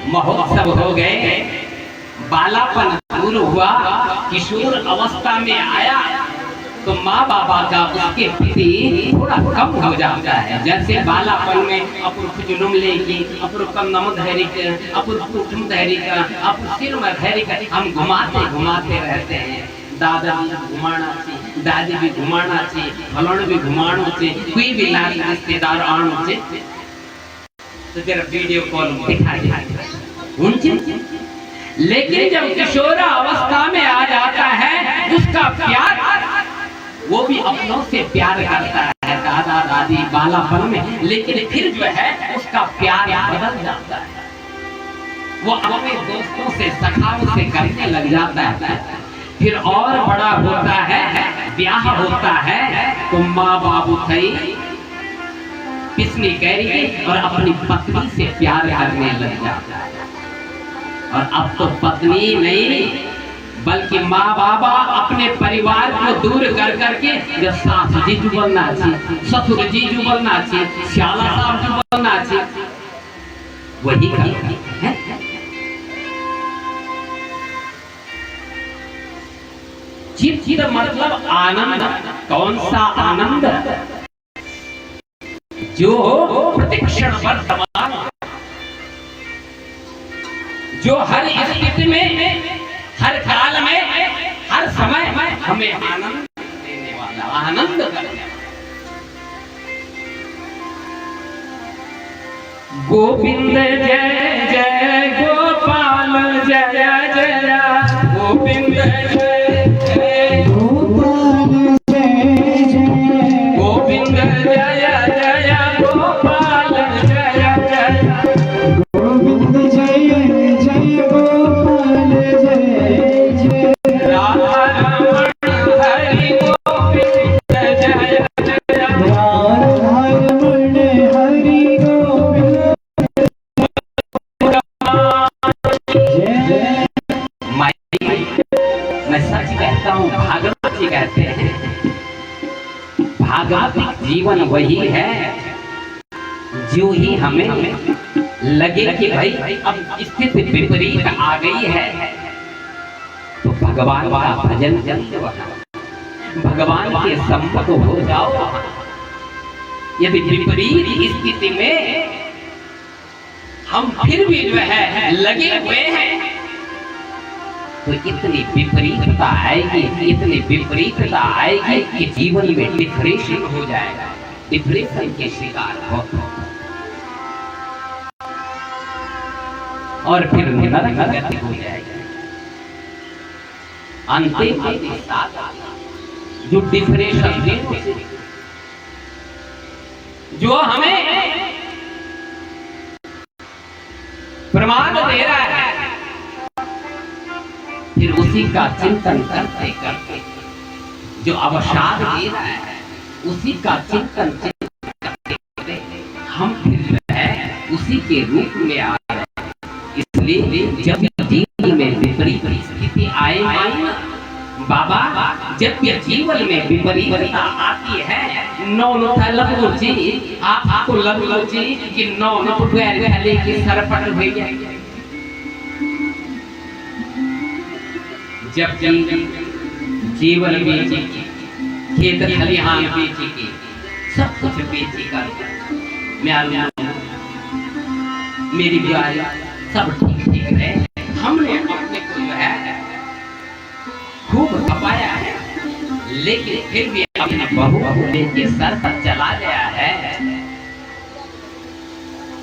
Speaker 2: महोत्सव हो गए, बालापन दूर हुआ, किशोर अवस्था में आया, तो माँ बाबा का उसके प्रति थोड़ा कम हो जाता है। जैसे बालापन में अपुर जुलुम लेगी, अपुर कन्नम धैर्य, अपुर कुटुम धैर्य, अपुर सिर में धैर्य, हम घुमाते रहते हैं। दादा भी घुमाना चाहिए, दादी भी घुमाना चाहिए, फलों भी घुमाना चाहिए, कोई भी नारी रिश्तेदार आना चाहिए, तो जरा वीडियो कॉल दिखा दे। लेकिन जब किशोरा अवस्था में आ जाता है, उसका प्यार, वो भी अपनों से प्यार करता है, दादा दादी बालापन में। लेकिन फिर जो है उसका प्यार बदल जाता है, वो अपने दोस्तों से, सखाओं से करने लग जाता है। फिर और बड़ा होता है, ब्याह होता है, तो माँ बाबू थई पिसनी कैरी और अपनी पत्नी से प्यार करने लग जाता है। और अब तो पत्नी नहीं बल्कि माँ बाबा अपने परिवार को दूर कर करके जब सास जीजू बनना चाहिए, ससुर जीजू बनना चाहिए, श्याला साहब जी बनना चाहिए, वही करते हैं। चित मतलब आनंद। कौन सा आनंद? जो प्रतिक्षण वर्तमान, जो हर स्थिति में, हर काल में, हर समय हमें आनंद देने वाला, आनंद करने वाला। गोविंद जय जय गोपाल जय जय, गोविंद जय जय
Speaker 1: गोपाल जय जय,
Speaker 2: गोविंद जय जय गोपाल जय जय,
Speaker 1: गोविंद जय जय गोपाल जय जय,
Speaker 2: राधा रमण हरि गोविंद जय जय,
Speaker 1: राधा रमण हरि गोविंद जय।
Speaker 2: मैं सच कहता हूँ, भागवत जी कहते हैं, भागवत जीवन वही है जो ही हमें लगे कि भाई अब स्थिति विपरीत आ गई है तो भगवान का भजन जल्द भगवान के सम्मुख हो जाओ। यदि विपरीत स्थिति में हम फिर भी जो है लगे हुए हैं तो इतनी विपरीतता आएगी, इतनी विपरीतता आएगी कि जीवन में डिप्रेशन हो जाएगा, डिप्रेशन के शिकार हो और फिर नरक गति हो जाएगी। अंतिम जो डिप्रेशन जो हमें प्रमाद दे रहा है, फिर उसी का चिंतन करते करते जो अवसाद दे रहा है उसी का चिंतन करते करते हम फिर जो है उसी के रूप में आ रहे हैं। इसलिए जब जीवन में विपरीत स्थिति आए बाबा, जब ये जीवन में विपरीतता आती है, नौ लगो जी आपको लगो जी कि नौ पहले की सरपट हुई है। जब जीवन बेची की, खेत खलिहान बेची की, सब कुछ बेची कर मेरी ब्याह सब ठीक है, हमने अपने को जो है खूब खपाया है, लेकिन फिर भी अपनी बहू लेके सर पर चला गया है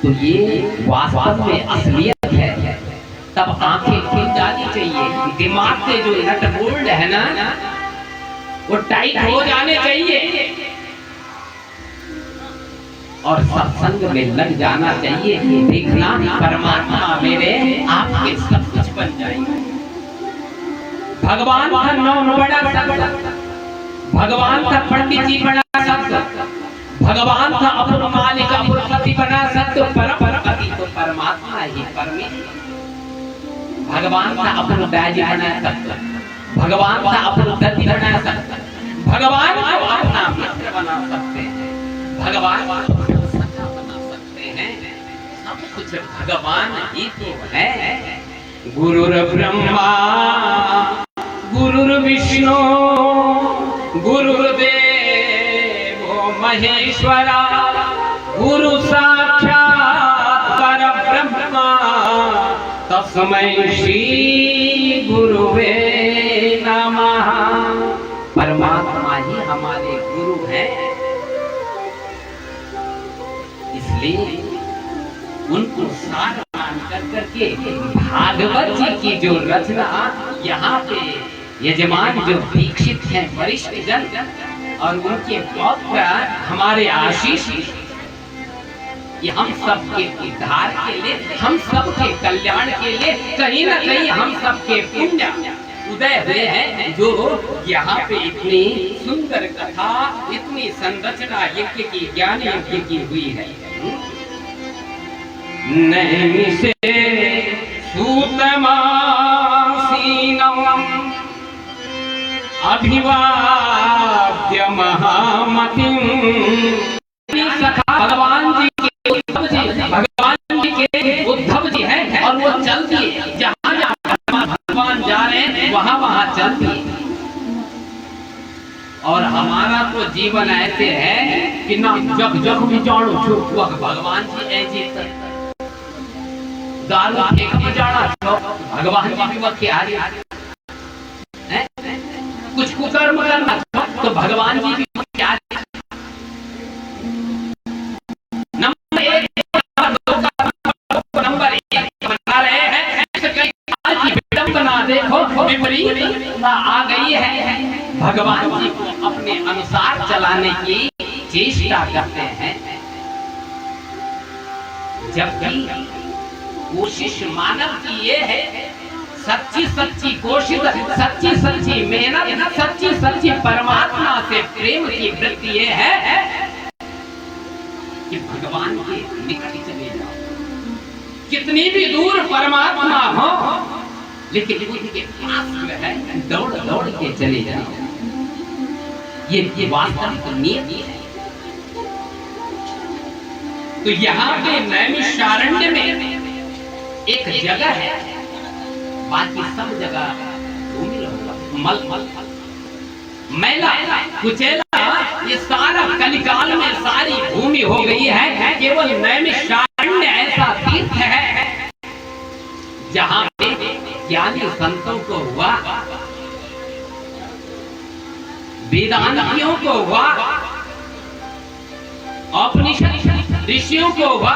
Speaker 2: तो ये वास्तव में असलियत है। तब आंखें खुल जानी चाहिए, दिमाग के जो नट बोल्ट है ना वो टाइट हो जाने चाहिए और सत्संग में लग जाना चाहिए। देखना परमात्मा मेरे आपके सब कुछ बन जाएगा। भगवान का नौ बड़ा शब्द, भगवान का पंडित जी बड़ा शब्द, भगवान का अपन मालिक अपन पति बना शब्द, परमपति तो परमात्मा ही परमेश्वर। भगवान का अपन बैज बना सकता, भगवान का अपन गति बना सकता, भगवान को अपना मित्र बना सकते हैं, भगवान को सखा बना सकते हैं। सब कुछ भगवान ही तो है। गुरुर ब्रह्मा गुरुर विष्णु गुरुर्देवो महेश्वरा, गुरु साक्षात् परब्रह्मा तस्मै श्री गुरुवे नमः। परमात्मा ही हमारे गुरु हैं, इसलिए उनको सार मान करके भागवत जी की जो रचना यहाँ पे यजमान जो दीक्षित हैं वरिष्ठ जन और उनके पौत्र हमारे आशीष, ये हम सबके उद्धार के लिए, हम सबके कल्याण के लिए कहीं ना कहीं हम सबके पुण्य उदय हुए हैं, जो यहाँ पे इतनी सुंदर कथा, इतनी संरचना यज्ञ की, ज्ञान यज्ञ की हुई है। नैमिषे सूतमासीनम् अभिवाद्य महामतिम्। भगवान जी के उद्धव जी हैं और वो चलती है, जहाँ जहाँ भगवान जा रहे हैं वहाँ वहाँ चलती है। और हमारा तो जीवन ऐसे है कि ना जग जग में जानो छुप भगवान जी ऐसे दारू फेंक में जाना छो भगवान जी भी वक्त आ रही कुछ कुकर्म करना छो तो भगवान जी भी वक्त आ रही। नंबर 1 बना रहे हैं की विडंबना देखो विपरीत आ गई है। भगवान जी को अपने अनुसार चलाने की चेष्टा करते हैं, जबकि कोशिश मानव की ये है, सच्ची सच्ची कोशिश, सच्ची सच्ची मेहनत, सच्ची सच्ची परमात्मा से प्रेम की वृत्ति ये है कि भगवान के निकट चले जाओ। कितनी भी दूर परमात्मा हो लेकिन उनके पास जो है दौड़ दौड़ के चले जाओ। ये वास्तविक नियति है। तो यहाँ पे नैमिषारण्य में एक जगह है, बाकी सब जगह धूमिल होगा, मल मल मैला कुचैला, ये सारा कलिकाल में सारी भूमि हो गई है। केवल नैमिषारण्य ऐसा तीर्थ है जहाँ पे ज्ञानी संतों को हुआ, वेदांतियों को हुआ, उपनिषद ऋषियों को हुआ,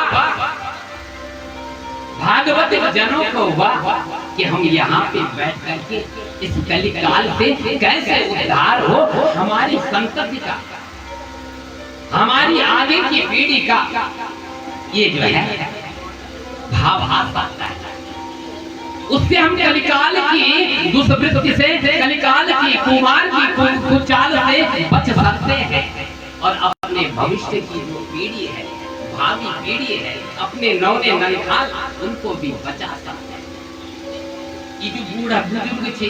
Speaker 2: भागवत जनों को हुआ कि हम यहाँ पे बैठ करके इस कलिकाल से कैसे उद्धार हो, हमारी संतति का, हमारी आगे की पीढ़ी का ये जो है भावार्थ आता है। उससे हम कलिकाल की दुष्वृत्ति से, कलिकाल की कुमार की कुचाल से बच सकते हैं और अपने भविष्य की जो पीढ़ी है, भावी पीढ़ी है, अपने नौने ननखाल उनको भी बचा सकते हैं। ये जो बूढ़ा बुजुर्ग थे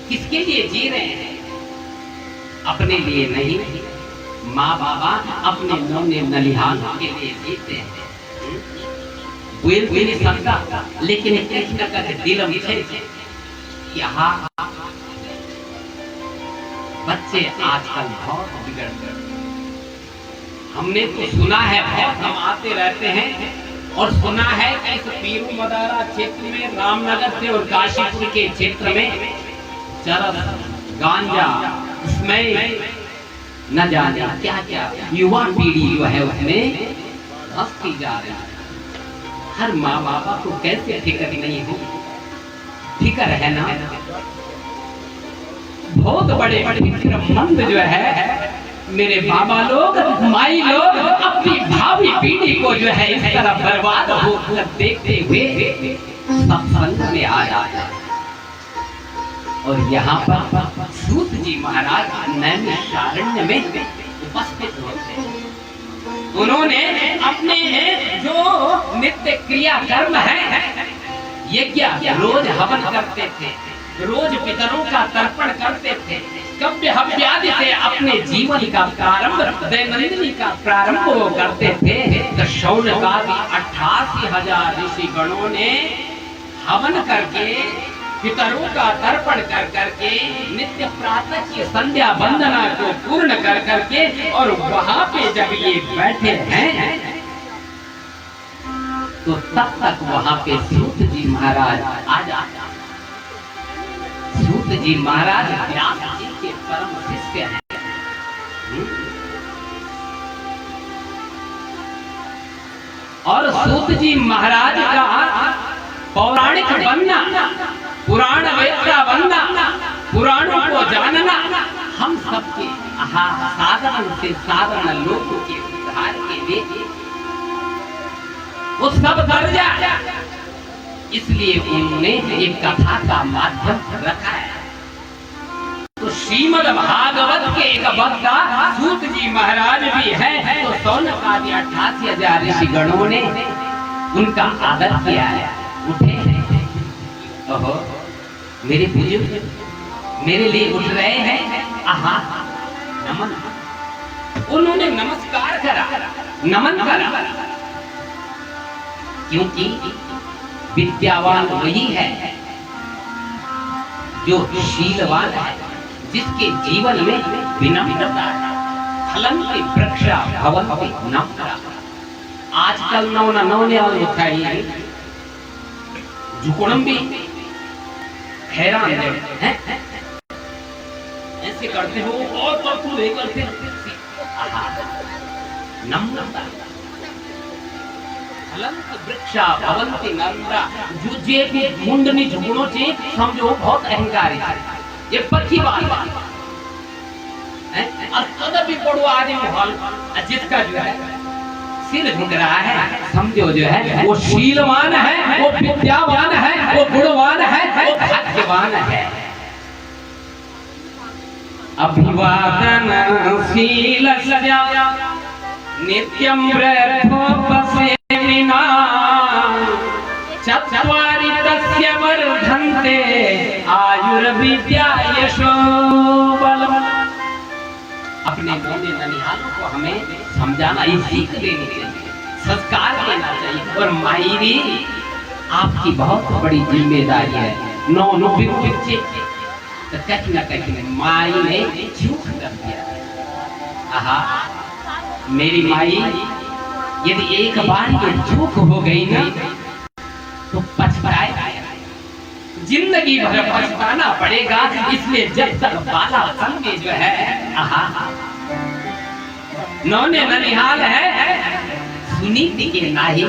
Speaker 2: किसके लिए जी रहे हैं? अपने लिए नहीं, माँ बाबा अपने नौने ननिहाल के लिए जीते हैं। बोल भी नहीं सकता लेकिन कृष्ण का दिल में यहाँ बच्चे आजकल बहुत बिगड़ गए। हमने तो सुना है, बहुत हम आते रहते हैं और सुना है कि इस पीरू मदारा क्षेत्र में, रामनगर से और काशीपुर के क्षेत्र में चरस, गांजा, इसमें न जाने क्या क्या युवा पीढ़ी जो है उसमें हंसती जा रही है। हर माँ बाबा को कैसे फिक्र नहीं हो, फिक्र है ना। बहुत बड़े फिक्रमंद जो है मेरे बाबा लोग, माई लोग अपनी भावी पीढ़ी को जो है इस तरह बर्बाद होकर देखते हुए सत्संग में आ जाते हैं। और यहाँ पर सूत जी महाराज नैमिषारण्य में उपस्थित होते हैं। उन्होंने अपने जो नित्य क्रिया कर्म है, यज्ञ रोज हवन करते थे, रोज पितरों का तर्पण करते थे, कव्य हव्यादि से अपने जीवन का प्रारंभ, दैनंदिनी का प्रारंभ वो करते थे। तो शौनकादि 88,000 ऋषि गणों ने हवन करके, पितरों का तर्पण कर करके, नित्य प्रातः की संध्या वंदना को पूर्ण कर करके और वहां पे जब ये बैठे हैं तो तब तक वहां पे सूत जी महाराज आ जाते। सूत जी महाराज व्यास जी के परम शिष्य हैं। और सूत जी महाराज का पौराणिक बनना, पुराण वेदता बनना, पुराणों को जानना हम सबके साधारण से साधारण लोगों के उद्धार के लिए वो सब कर जाए, इसलिए उन्होंने एक कथा का माध्यम रखा है। तो श्रीमद् भागवत के एक वक्ता सूत जी महाराज भी है। तो शौनकादि 88,000 ऋषि गणों ने उनका आदर किया है। उठे, ओहो मेरे बुजुर्ग मेरे लिए उठ रहे हैं, आहा नमन। उन्होंने नमस्कार करा, नमन करा, क्योंकि विद्यावान वही है जो शीलवान है, जिसके जीवन में विनम्रता है, फलन्ति वृक्षा भवन्ति नम्रा। आजकल नौने उठाइए जुकुड़म भी हैरान है ऐसे करते हो और तू करते नम्रता फलन्ति वृक्षा भवन्ति नम्रा। जो जे भी मुंडनी झुकणो छे समझो बहुत अहंकारी है, ये पक्की बात है। और कदम भी पड़ो आदमी हॉल जिसका जो है सिर झुक रहा है समझो जो है वो शीलवान है, वो विद्यावान है, वो गुणवान है, वो भाग्यवान है। अभिवादन शीलस्य नित्यं ब्रह्मोपसेविना चत्वारि तस्य वर्धन्ते आयुर्विद्या यशो बलम्। अपने नौने ननिहालों को हमें समझाना, ये सीख लेनी चाहिए, संस्कार लेना चाहिए। और मायरी आपकी बहुत बड़ी जिम्मेदारी है। नौनो बच्चे तो कहीं ना कहीं माई ने चूक कर दिया। आहा मेरी माई यदि एक बार ये चूक हो गई ना तो पछताएगा, जिंदगी भर पछताना पड़ेगा। इसलिए जब तक बालापन में जो है आहा नौने ननिहाल है, सुनीति के नाही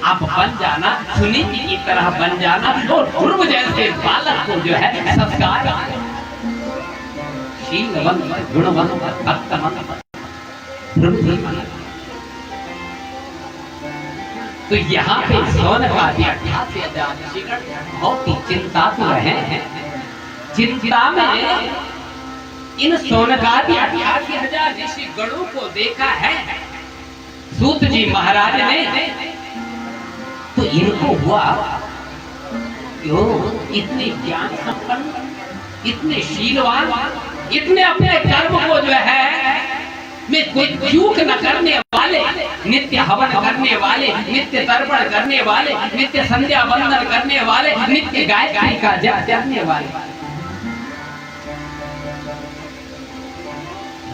Speaker 2: आप बन जाना, सुनीति की तरह बन जाना। और ध्रुव जैसे बालक को जो है संस्कार शीलवन गुणवन भक्तवन तो यहाँ पे सोनकादि 88,000 बहुत ही चिंतातुर हैं। चिंता में इन सोनकादि 88,000 ऋषि गणों को देखा है सूत जी महाराज ने, तो इनको हुआ क्यों इतने ज्ञान संपन्न, इतने शीलवान, इतने अपने कर्म को जो है में कोई चूक न करने वाले, नित्य हवन करने वाले, नित्य तर्पण करने वाले, नित्य संध्या वंदन करने वाले, नित्य गायत्री का जप करने वाले।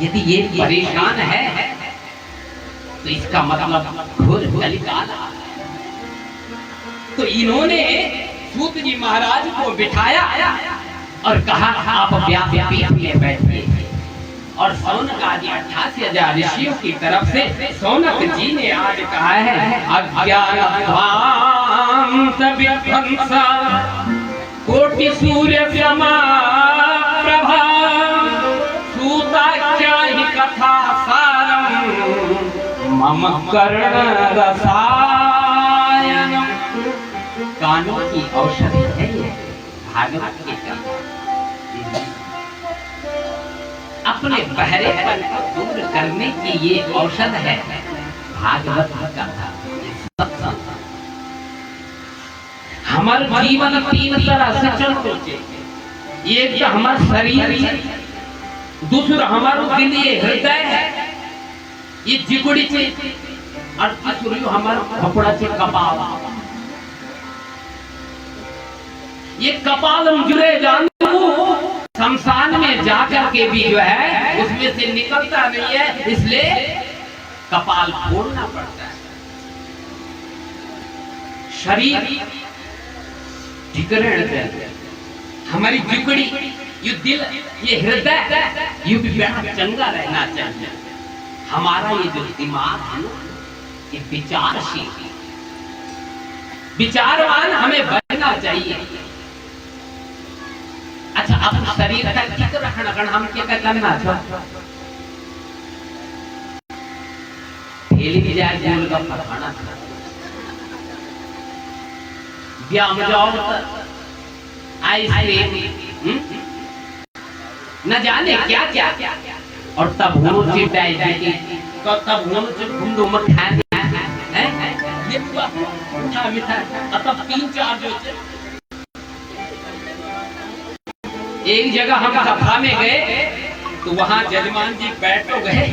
Speaker 2: यदि ये परेशान है तो इसका मतलब घोर कलिकाल। तो इन्होंने सूत जी महाराज को बिठाया और कहा आप व्यासपीठ में बैठिए। और सौनक आदि 88,000 ऋषियों की तरफ से सौनक जी ने आज कहा है अज्ञानध्वांत विध्वंसा कोटि सूर्य समा प्रभा सूताख्या ही कथा सारम मम कर्ण रसायन। कानों की औषधि है ये भागवत की कथा, अपने बहरेपन को दूर करने की ये औषध है भागवत का सत्संग। हमारे जीवन 3 तरह से चलते, एक तो हमारा शरीर है, दूसरा हमारा दिल ये हृदय है, ये जिगुड़ी से, और तीसरी हमारा कपड़ा से कपाल। ये कपाल हम जुड़े जान शमशान में जाकर के भी जो है उसमें से निकलता नहीं है, इसलिए कपाल फोड़ना पड़ता है। शरीर ठिकरण हमारी जिगड़ी, ये दिल, ये हृदय, ये भी बड़ा चंगा रहना चाहिए। हमारा ये जो दिमाग है ना, ये विचारशील, विचारवान हमें बनना चाहिए। अच्छा अब शरीर का ठीक रखना हम क्या करना था, ठेली की जाए गोलगप्पा खाना था, ब्याह जाओ आइसक्रीम न जाने क्या क्या, और तब होनो चिपटाई जाएगी, तो तब होनो चिप घूम दो मत खाए हैं ये पूरा मीठा। तब 3-4 जो एक जगह हम सभा में गए तो वहां जजमान जी बैठो गए,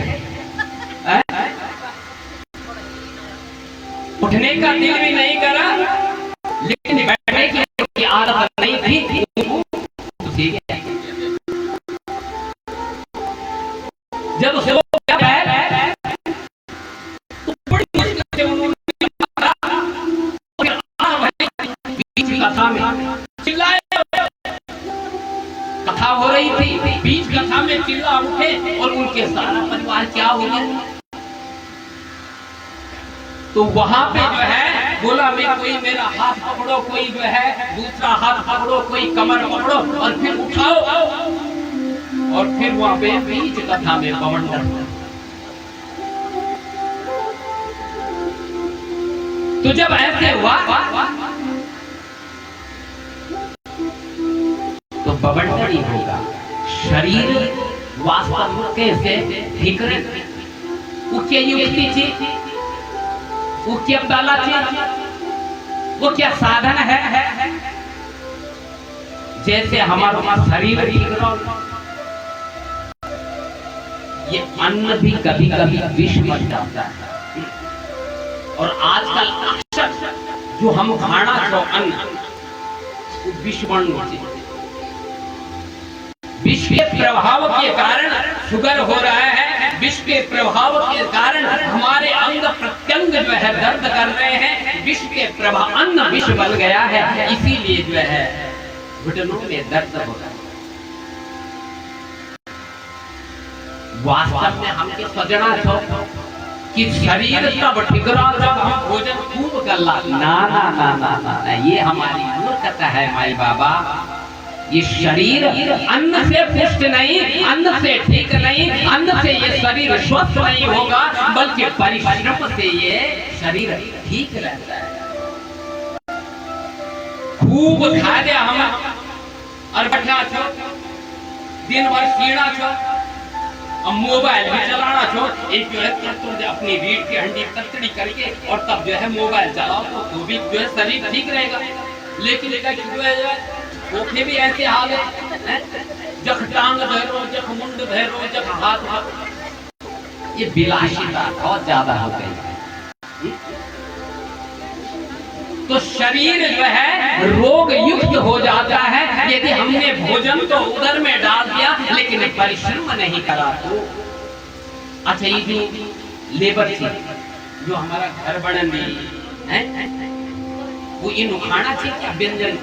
Speaker 2: उठने का दिल भी नहीं करा, लेकिन बैठने की आदत नहीं थी। जब वो बैठ तो वहां पे जो है बोला मैं कोई मेरा हाथ पकड़ो, कोई जो है दूसरा हाथ पकड़ो, कोई कमर पकड़ो और फिर उठाओ, और फिर वहां पे बीच कथा में बवंडर। तो जब ऐसे हुआ तो बवंडर ही होगा। शरीर वास्तव में कैसे ठीक रहे, वो क्या युक्ति थी, वो क्या बला थी, वो क्या साधन है। जैसे हमारा शरीर ठीक रहो, ये अन्न भी कभी कभी विष बन जाता है। और आजकल अक्सर जो हम खाना छो अन्न वो विष बन जाए। विष के प्रभाव के कारण शुगर हो रहा है, विष के प्रभाव के कारण हमारे अंग प्रत्यंग जो है दर्द कर रहे हैं। विष के प्रभाव, अन्न विष बन गया है, इसीलिए जो है घुटनों में दर्द हो रहा है। वास्तव में हमके सजना छो कि शरीर तब ठीक रहा जब हम भोजन खूब कर ला। ना ना ना ना ना, ये हमारी मूर्खता है माई बाबा। ये शरीर अन्न से पुष्ट नहीं, अन्न से ठीक नहीं, अन्न से ये शरीर स्वस्थ नहीं होगा, बल्कि परिश्रम से ये शरीर ठीक रहता है। खूब खा दे हम और बैठा छो दिन भर सीढ़ा छो, अब मोबाइल भी चलाना छो, एक जो है तुम अपनी रीढ़ की हड्डी कतड़ी करके और तब जो है मोबाइल चलाओ तो भी जो है शरीर ठीक रहेगा। लेकिन ओखे भी ऐसे हाल है, जख टांग धरो, जख मुंड धरो, जख हाथ धरो। ये विलासिता बहुत ज्यादा हो गई है। तो शरीर जो है रोग युक्त हो जाता है यदि हमने भोजन तो उधर में डाल दिया लेकिन परिश्रम नहीं करा तो। अच्छा, ये जो लेबर थी जो हमारा घर बनने है वो इन खाना चाहिए व्यंजन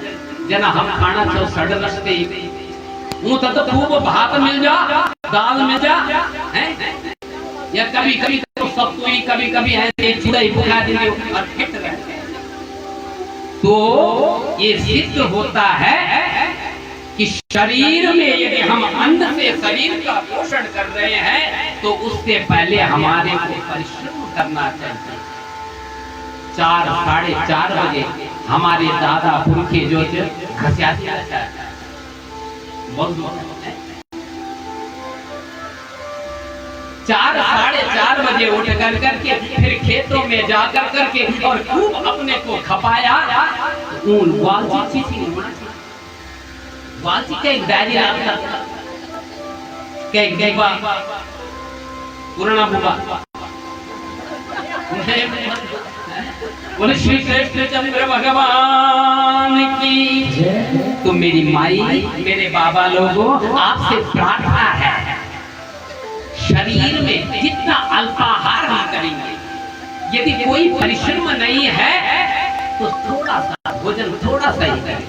Speaker 2: जना हम खाना छो सड़ रस्ते वो तो खूब भात मिल जा, दाल मिल जा है, या कभी कभी तो सब कोई कभी कभी ऐसे चुड़ाई बुखा देंगे और फिट रहते हैं। तो ये सिद्ध होता है कि शरीर में यदि हम अन्न से शरीर का पोषण कर रहे हैं तो उससे पहले हमारे को परिश्रम करना चाहिए। 4 साढ़े 4 बजे हमारे दादा पुरखे जो घसियाती रहता है, 4 साढ़े 4 बजे उठ कर करके फिर खेतों में जाकर करके और खूब अपने को खपाया। वालची का एक दादी पुराना बुबा बोले श्री कृष्ण चंद्र भगवान की। तो मेरी माई मेरे बाबा लोगों आपसे प्रार्थना है, शरीर में जितना अल्पाहार हम करेंगे, यदि कोई परिश्रम नहीं है तो थोड़ा सा भोजन थोड़ा सा ही करें।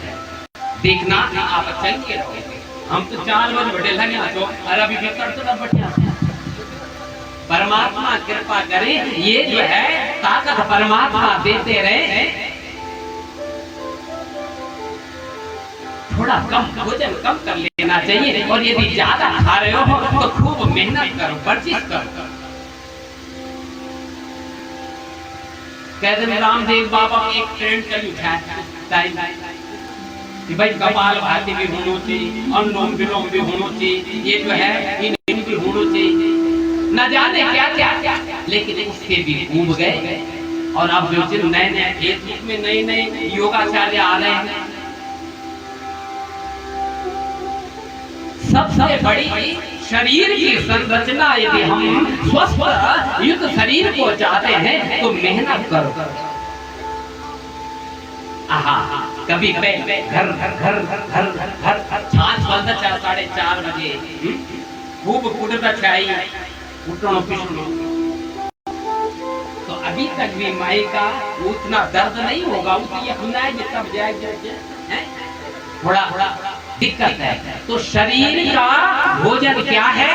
Speaker 2: देखना आप चंगे रहोगे। हम तो 4 बजे बैठे लगे और अभी भी करते बैठे। परमात्मा कृपा करे, ये जो है ताकत परमात्मा देते रहे। थोड़ा कम भोजन कम कर लेना चाहिए, और यदि ज्यादा खा रहे हो तो खूब मेहनत करो, वर्जिश करो। कहते हैं रामदेव बाबा एक ट्रेंड चली है कि भाई कपाल भाती भी होनी चाहिए, अनुलोम विलोम भी होना चाहिए, ये जो है इन भी होना चाहिए, न जाने क्या क्या। लेकिन उसके भी डूब गए। और अब जो नए नए फेसबुक में नए नए योगाचार्य आ रहे हैं, सबसे बड़ी शरीर की संरचना यदि हम स्वस्थ युक्त शरीर को चाहते हैं तो मेहनत करो। कभी घर छाछ बंद 4:30 बजे खूब कूटता चाहिए, उठनो पिछलो। तो अभी तक भी माई का उतना दर्द नहीं होगा, उसकी अपनाए तब जाए थोड़ा दिक्कत है। तो शरीर का भोजन क्या है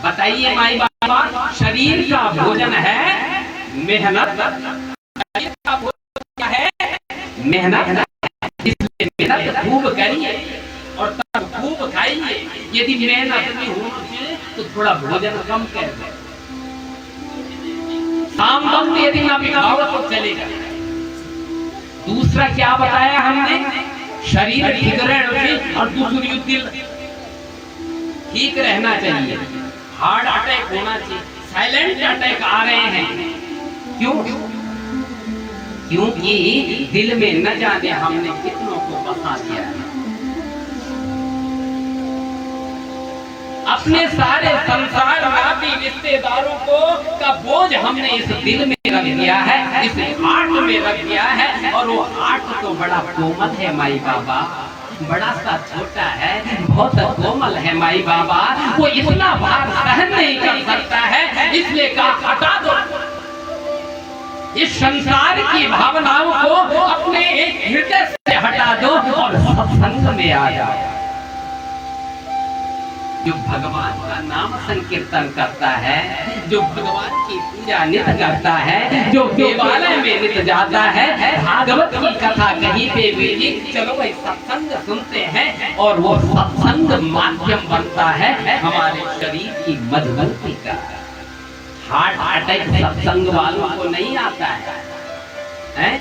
Speaker 2: बताइए माई बाबा? शरीर का भोजन है मेहनत है, मेहनत, इसलिए मेहनत खूब करिए और तब खूब खाइए। यदि मेहनत नहीं होती तो थोड़ा भोजन कम कर दे, शाम वक्त यदि ना भी खाओ तो चलेगा। दूसरा क्या बताया हमने, शरीर ठीक रहना और दूसरी दिल ठीक रहना चाहिए। हार्ट अटैक होना चाहिए, साइलेंट अटैक आ रहे हैं, क्यों? क्योंकि दिल में न जाने हमने कितनों को बसा दिया है। अपने सारे संसार नाती रिश्तेदारों को का बोझ हमने इस दिल में रख दिया है, इस हार्ट में रख दिया है। और वो हार्ट तो बड़ा कोमल है माई बाबा, बड़ा सा छोटा है, बहुत कोमल है माई बाबा, वो इतना भार सहन नहीं कर सकता है। इसलिए कहा हटा दो इस संसार की भावनाओं को, अपने हृदय से हटा दो और सत्संग में आ जाओ। जो भगवान का नाम संकीर्तन करता है, जो भगवान की पूजा नित्य करता है, जो देवालय में नित्य जाता है, भागवत की कथा कहीं पे भी, चलो भाई सत्संग सुनते हैं और वो सत्संग माध्यम बनता है हमारे शरीर की मजबूती का। हार्ट अटैक सत्संग वालों को नहीं आता है?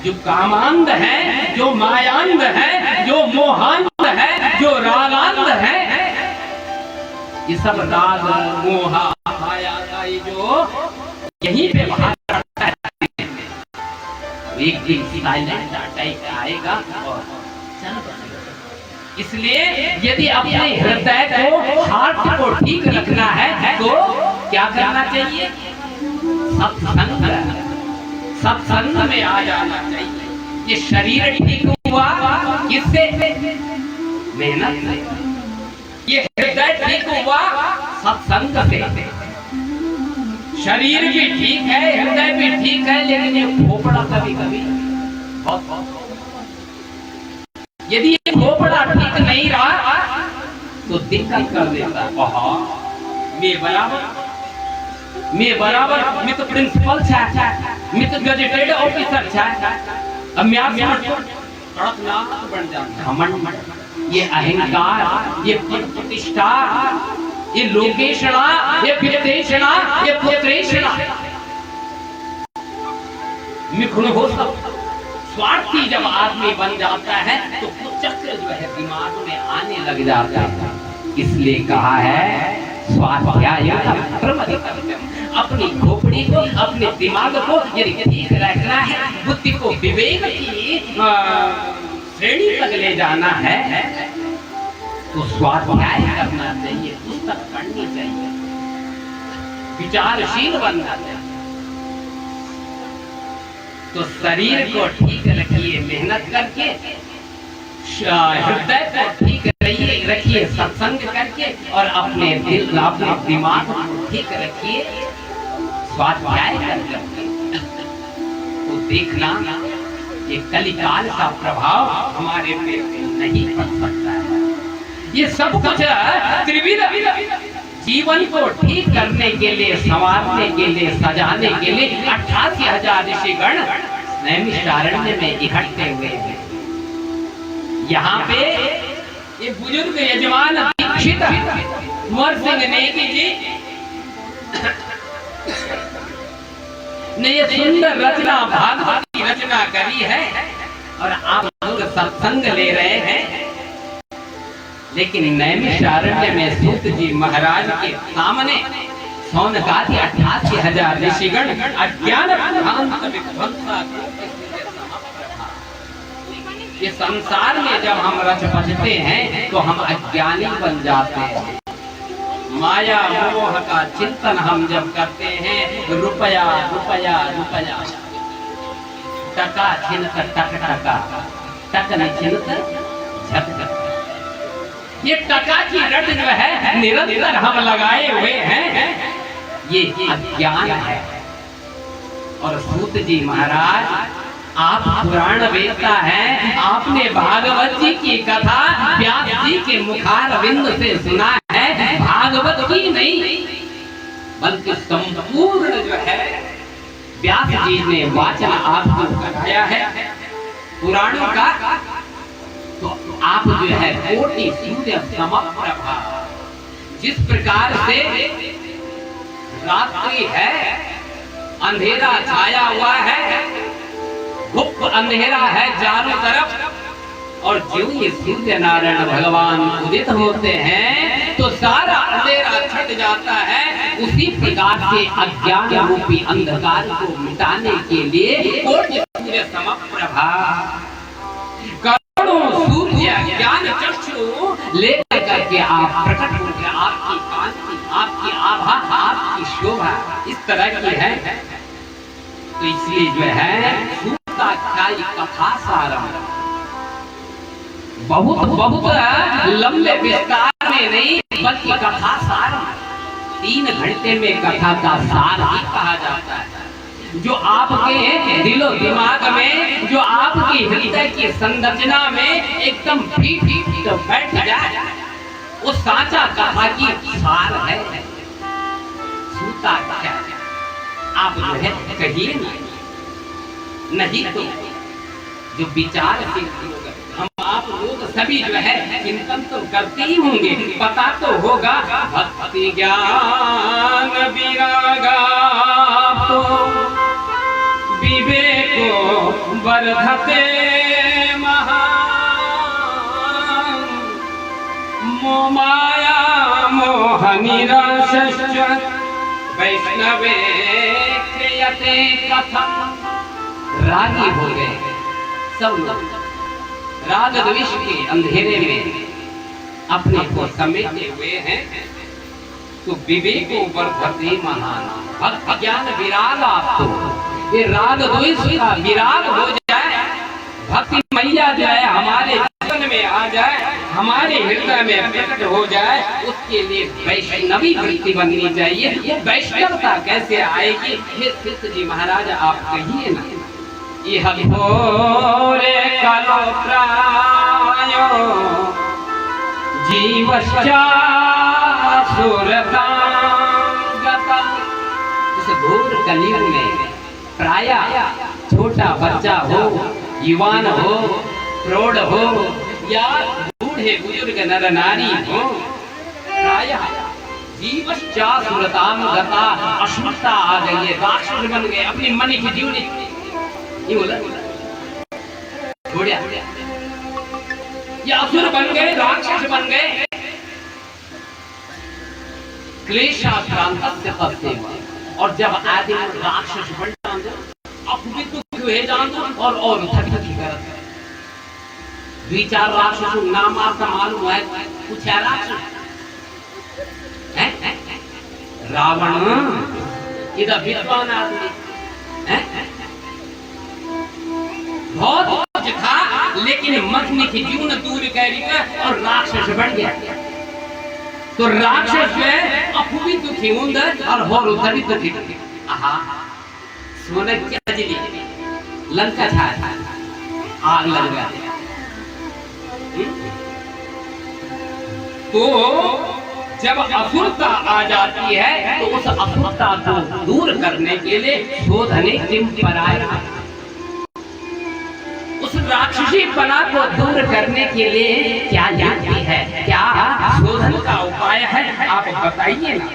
Speaker 2: जो कामांध है, जो मायांध है, जो मोहांध है, जो रागांध है, ये सब राग मोह माया का ये जो यहीं पे बाहर करता है, एक दिन साइलेंट अटैक आएगा और चल बसेगा। इसलिए यदि अपने हृदय को, हार्ट को ठीक रखना है तो क्या करना चाहिए? सत्संग, सत्संग में आ जाना चाहिए। ये शरीर ठीक हुआ किससे? मेहनत से। ये हृदय ठीक हुआ सत्संग से। शरीर भी ठीक है, हृदय भी ठीक है, लेकिन ये खोपड़ा कभी कभी यदि ये खोपड़ा ठीक नहीं रहा तो दिक्कत कर देता। मैं बराबर मैं तो प्रिंसिपल छा, मैं तो गजेटेड ऑफिसर छा, अब मैं कड़क नाम बन जाता। घमंड, ये अहंकार, ये प्रतिष्ठा, ये लोकेशना, ये विदेशना, ये पुत्रेशना, मिथुन हो सब। स्वार्थी जब आदमी बन जाता है तो चक्र जो है दिमाग में आने लग जाता है। इसलिए कहा है स्वाध्यायः प्रमदितव्यम्। अपनी खोपड़ी को, अपने दिमाग को यदि ठीक रखना है, बुद्धि को विवेक की श्रेणी तक ले जाना है तो स्वाध्याय करना चाहिए, पुस्तक पढ़नी चाहिए, विचारशील बनना चाहिए। तो शरीर को ठीक रखिए मेहनत करके, हृदय को ठीक रखिए सत्संग करके, और अपने दिल, अपने दिमाग को ठीक रखिए स्वाध्याय करके। तो देखना ये कलिकाल का प्रभाव हमारे पे नहीं पड़ सकता है। ये सब कुछ त्रिविध जीवन को ठीक करने के लिए, संवारने के लिए, सजाने के लिए 88,000 ऋषिगण नैमिषारण्य में इकट्ठे हुए हैं। यहाँ पे ये बुजुर्ग यजमान दीक्षित कुंवर सिंह नेगी जी ने ये सुंदर रचना, भागवत की रचना करी है और आप लोग सत्संग ले रहे हैं। लेकिन नैमिषारण्य में सूत जी महाराज के सामने सौनकादि 88,000 ऋषिगण अज्ञान ये संसार में जब हम रच बचते हैं तो हम अज्ञानी बन जाते हैं। माया मोह का चिंतन हम जब करते हैं, रुपया रुपया रुपया, टका छिनत टक टका, टक न छिनत झटक। ये टका की रट जो है निरंतर हम लगाए हुए हैं, ये अज्ञान है। और सूत जी महाराज आप पुराण वेदता है, आपने भागवत जी की कथा व्यास जी के मुखारविंद से सुना है। भागवत की नहीं बल्कि संपूर्ण जो है व्यास जी ने वाचन आपको कराया है पुराणों का, तो आप जो है कोटि सूर्य समप्रभा, जिस प्रकार से रात्रि है, अंधेरा छाया हुआ है, गुप्त अंधेरा है चारों तरफ, और जो ये सूर्य नारायण भगवान उदित होते हैं तो सारा अंधेरा छट जाता है। उसी प्रकार से अज्ञान रूपी अंधकार को मिटाने के लिए कोटि सूर्य समप्रभा, करोड़ों सूर्य ज्ञान चक्षु लेकर करके आप प्रकट हो गए। आपकी कांति, आपकी आभा, आपकी शोभा इस तरह की है। तो इसलिए जो है सूताख्यायी कथा सारम, बहुत लंबे विस्तार में नहीं बल्कि कथा सार, 3 घंटे में कथा का सार ही कहा जाता है। जो आपके दिलो दिमाग में, जो आपकी हृदय की संरचना में एकदम फिट बैठ जाए, वो साचा कथा की सार है। सूताख्यायी आप जो है कहिए नहीं तो जो विचार हम आप लोग सभी जो है चिंतन तो करते ही होंगे, पता तो होगा भक्ति ज्ञान विरागा तो विवेको वर्धते महान, मोमाया मोहनिराश्च वैष्णवे क्रियते कथम। रागी हो गए सब लोग, राग द्वेष के अंधेरे में अपने को समेटे हुए हैं। तो विवेको वर्धते महान, भक्ति ज्ञान विराग आपको ये राग द्वेष का विराग हो जाए, भक्ति मैया जो है हमारे जीवन में आ जाए, हमारे हृदय में प्रकट हो जाए, उसके लिए वैष्णवी वृत्ति बननी चाहिए। ये वैष्णवता कैसे आएगी? हे सिद्ध जी महाराज आप कहिए ना। इह घोरे कलो प्रायो जीवश्चा सुरतां गतः। इस घोर कलयुग में प्राय छोटा बच्चा हो, युवान हो, प्रौढ़ हो या बूढ़े बुजुर्ग नर नारी हो, प्राय जीवश्चा सुरतां गतः, अशुद्धता आ गई है, राक्षस बन गए, अपनी मन की जीवनी ये बोला छोड़िया, ये असुर बन गए, राक्षस बन गए। क्लेशाक्रांतस्य तस्यैव, और जब आदमी राक्षस बन जाते अपनी दुख हुए जानते और थकी करते 2-4 राक्षसों नाम आपका मालूम है, कुछ है राक्षस रावण इधर विद्वान आदमी बहुत कुछ था, लेकिन मथनी की जीवन दूर करी और राक्षस बढ़ गया। तो राक्षस में अपूवी दुखी उंदर और होर उधर दुखी। आहा सोने क्या जी लंका था, आग लग गया। तो जब असुरता आ जाती है तो उस असुरता को दूर करने के लिए शोधने किम पराया, उस राक्षसी पना को दूर करने के लिए क्या युक्ति है, क्या शोधन का उपाय है, आप बताइए ना।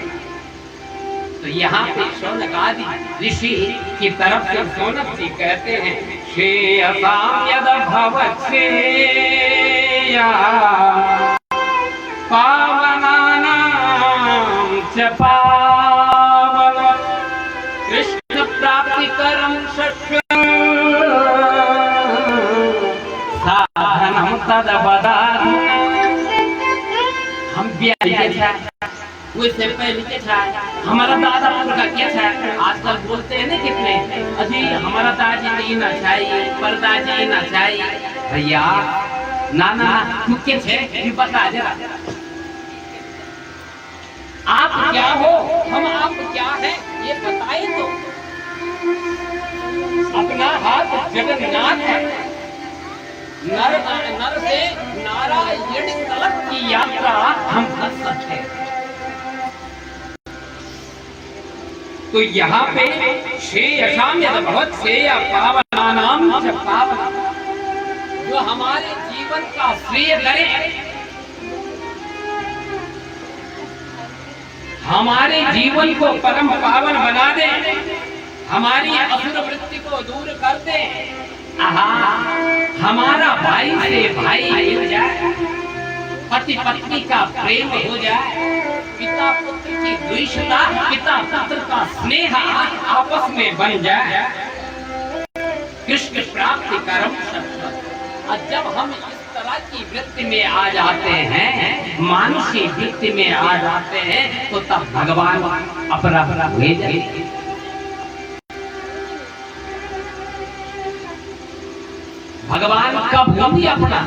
Speaker 2: तो यहाँ पे शौनकादि ऋषि की तरफ से शौनक जी कहते हैं, श्रेयसां यद भवच्छ्रेया पावनानां च पावन, कृष्ण प्राप्तिकरं शक्य साधनम तद बदातु। हम ब्याह था उससे पहले क्या था, हमारा दादा पुरखा क्या था। आजकल बोलते हैं ना कितने, अजी हमारा दादी ना चाहिए, परदादी ना चाहिए। भैया नाना तू क्या है बता जरा, आप क्या हो, हम आप क्या है ये बताए तो। अपना हाथ जगन्नाथ है, नर से नारायण तलक की यात्रा हम कर सकते हैं। तो यहाँ पे श्रेयसाम यद भवत् श्रेय पावनानां च पावन, जो हमारे जीवन का श्रेय करे, हमारे जीवन को परम पावन बना दे, हमारी असुर वृत्ति को दूर कर दे, हमारा भाई से भाई मिल जाए, पति पत्नी का प्रेम हो जाए, पिता पुत्र की द्वेषता, पिता पुत्र का स्नेह आपस में बन जाए, कृष्ण प्राप्ति कर्म सफल। और जब हम इस तरह की वृत्ति में आ जाते हैं, मानसी वृत्ति में आ जाते हैं, तो तब भगवान अपना भेज देते। भगवान कब होगी अपना?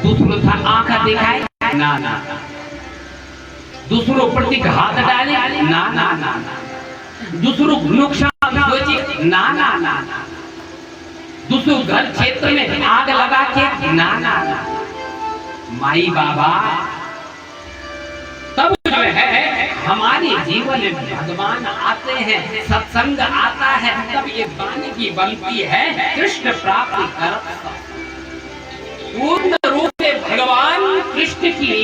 Speaker 2: दूसरों का आंख दिखाए ना ना, दूसरों प्रति हाथ डाले ना ना ना, दूसरों को नुकसान सोचे ना ना ना, दूसरों घर क्षेत्र में आग लगा के ना ना ना। माई बाबा तब जो है हमारे जीवन में भगवान आते हैं, सत्संग आता है, तब ये वाणी की बनती है कृष्ण प्राप्ति कर। पूर्ण रूप से भगवान कृष्ण की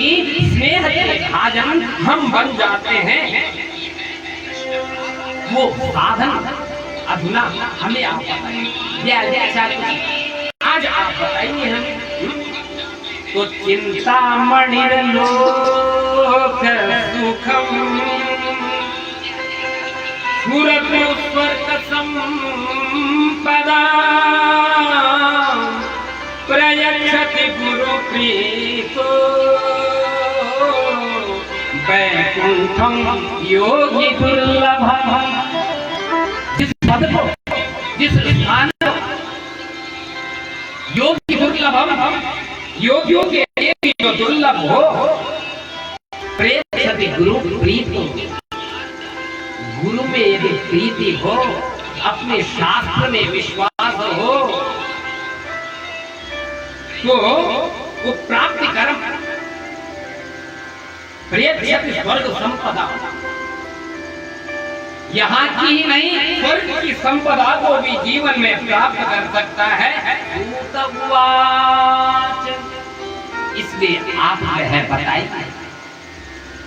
Speaker 2: स्नेह के भाजन हम बन जाते हैं। वो साधन अधुना हमें आप बताइए, आज आप बताइए हमें। तो चिंतामणि लोक सुखम सुरत स्वर्ग संपदा प्रयच्छति गुरु प्रीतो वैकुंठम योगी दुर्लभम। जिस पद को, जिस स्थान को योगी दुर्लभम, योगियों के लिए जो दुर्लभ हो, प्रेषति गुरु प्रीति, गुरु में यदि प्रीति हो, अपने शास्त्र में विश्वास हो, तो वो प्राप्ति कर्म प्रेषति स्वर्ग संपदा, यहाँ की ही नहीं स्वर्ग की संपदा को भी जीवन में प्राप्त कर सकता है। इसलिए आप जो है बताइए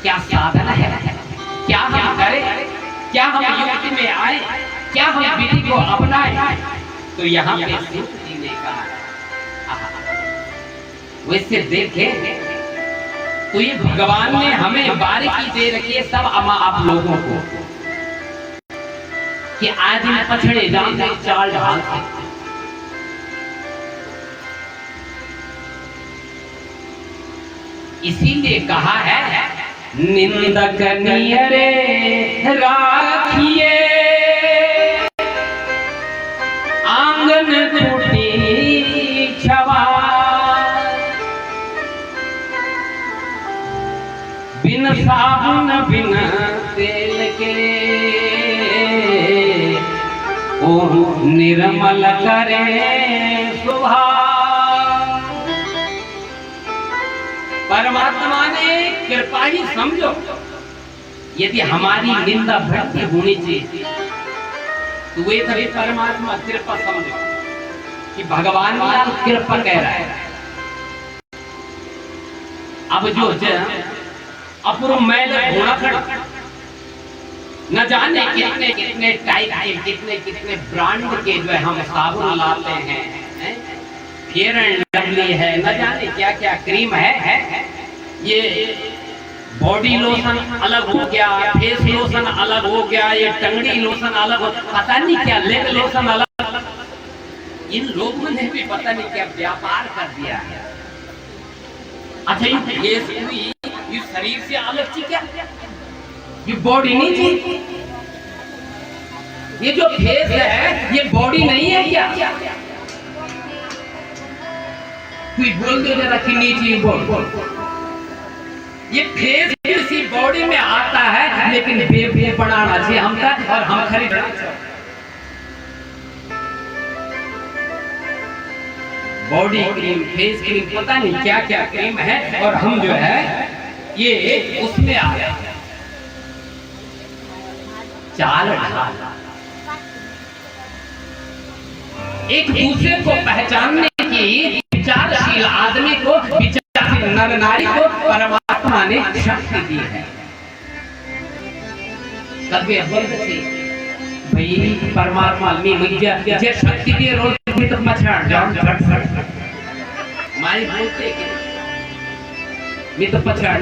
Speaker 2: क्या साधन है, क्या हम करें, क्या हम युक्ति में आए, क्या हम विधि को अपनाएं। तो यहाँ पे सुख जी ने कहा वैसे देखें तो ये भगवान ने हमें बारीकी दे रखी है सब आप लोगों को, कि आज इन पछड़े जान चाल ढाल से इसीलिए कहा है निंदक नियरे राखिए आंगन टूटी छवा, बिन साबुन बिन तेल के ओ निर्मल करे सुभा। परमात्मा ने कृपा ही समझो, यदि हमारी निंदा भक्ति होनी चाहिए तो वे तभी परमात्मा कृपा समझो कि भगवान का कृपा कह रहा है। अब जो अपूर्व मैल घोड़ा खड़ा, न जाने कितने कितने टाइप के, कितने कितने ब्रांड के जो है हम साबुन लाते हैं, फेयर एंड लवली है, न जाने क्या क्या क्रीम है, ये बॉडी लोशन अलग हो गया, फेस लोशन अलग हो गया, ये टंगड़ी लोशन अलग हो, पता नहीं क्या लेग लोशन अलग। इन लोगों ने भी पता नहीं क्या व्यापार कर दिया है। अच्छा ये फेस हुई, ये शरीर से अलग चीज क्या, ये बॉडी नहीं थी, ये जो फेस है ये बॉडी नहीं है क्या? कोई बोल दो जरा कि नीचे बोल, ये फेस इसी बॉडी में आता है, लेकिन बे बनाना चाहिए हमका और हम खरीदना। बॉडी क्रीम, फेस क्रीम, पता नहीं क्या क्या क्रीम है, और हम जो है ये उसमें आ गया। चाल ढाल, एक दूसरे को पहचानने की विचारशील आदमी को, विचारशील नर नारी को परमात्मा ने शक्ति दी है। कभी बोलते भाई परमात्मा में मुझे जे शक्ति दी रोल भी तो पछाड़ जाओ माई बोलते कि मैं तो पछाड़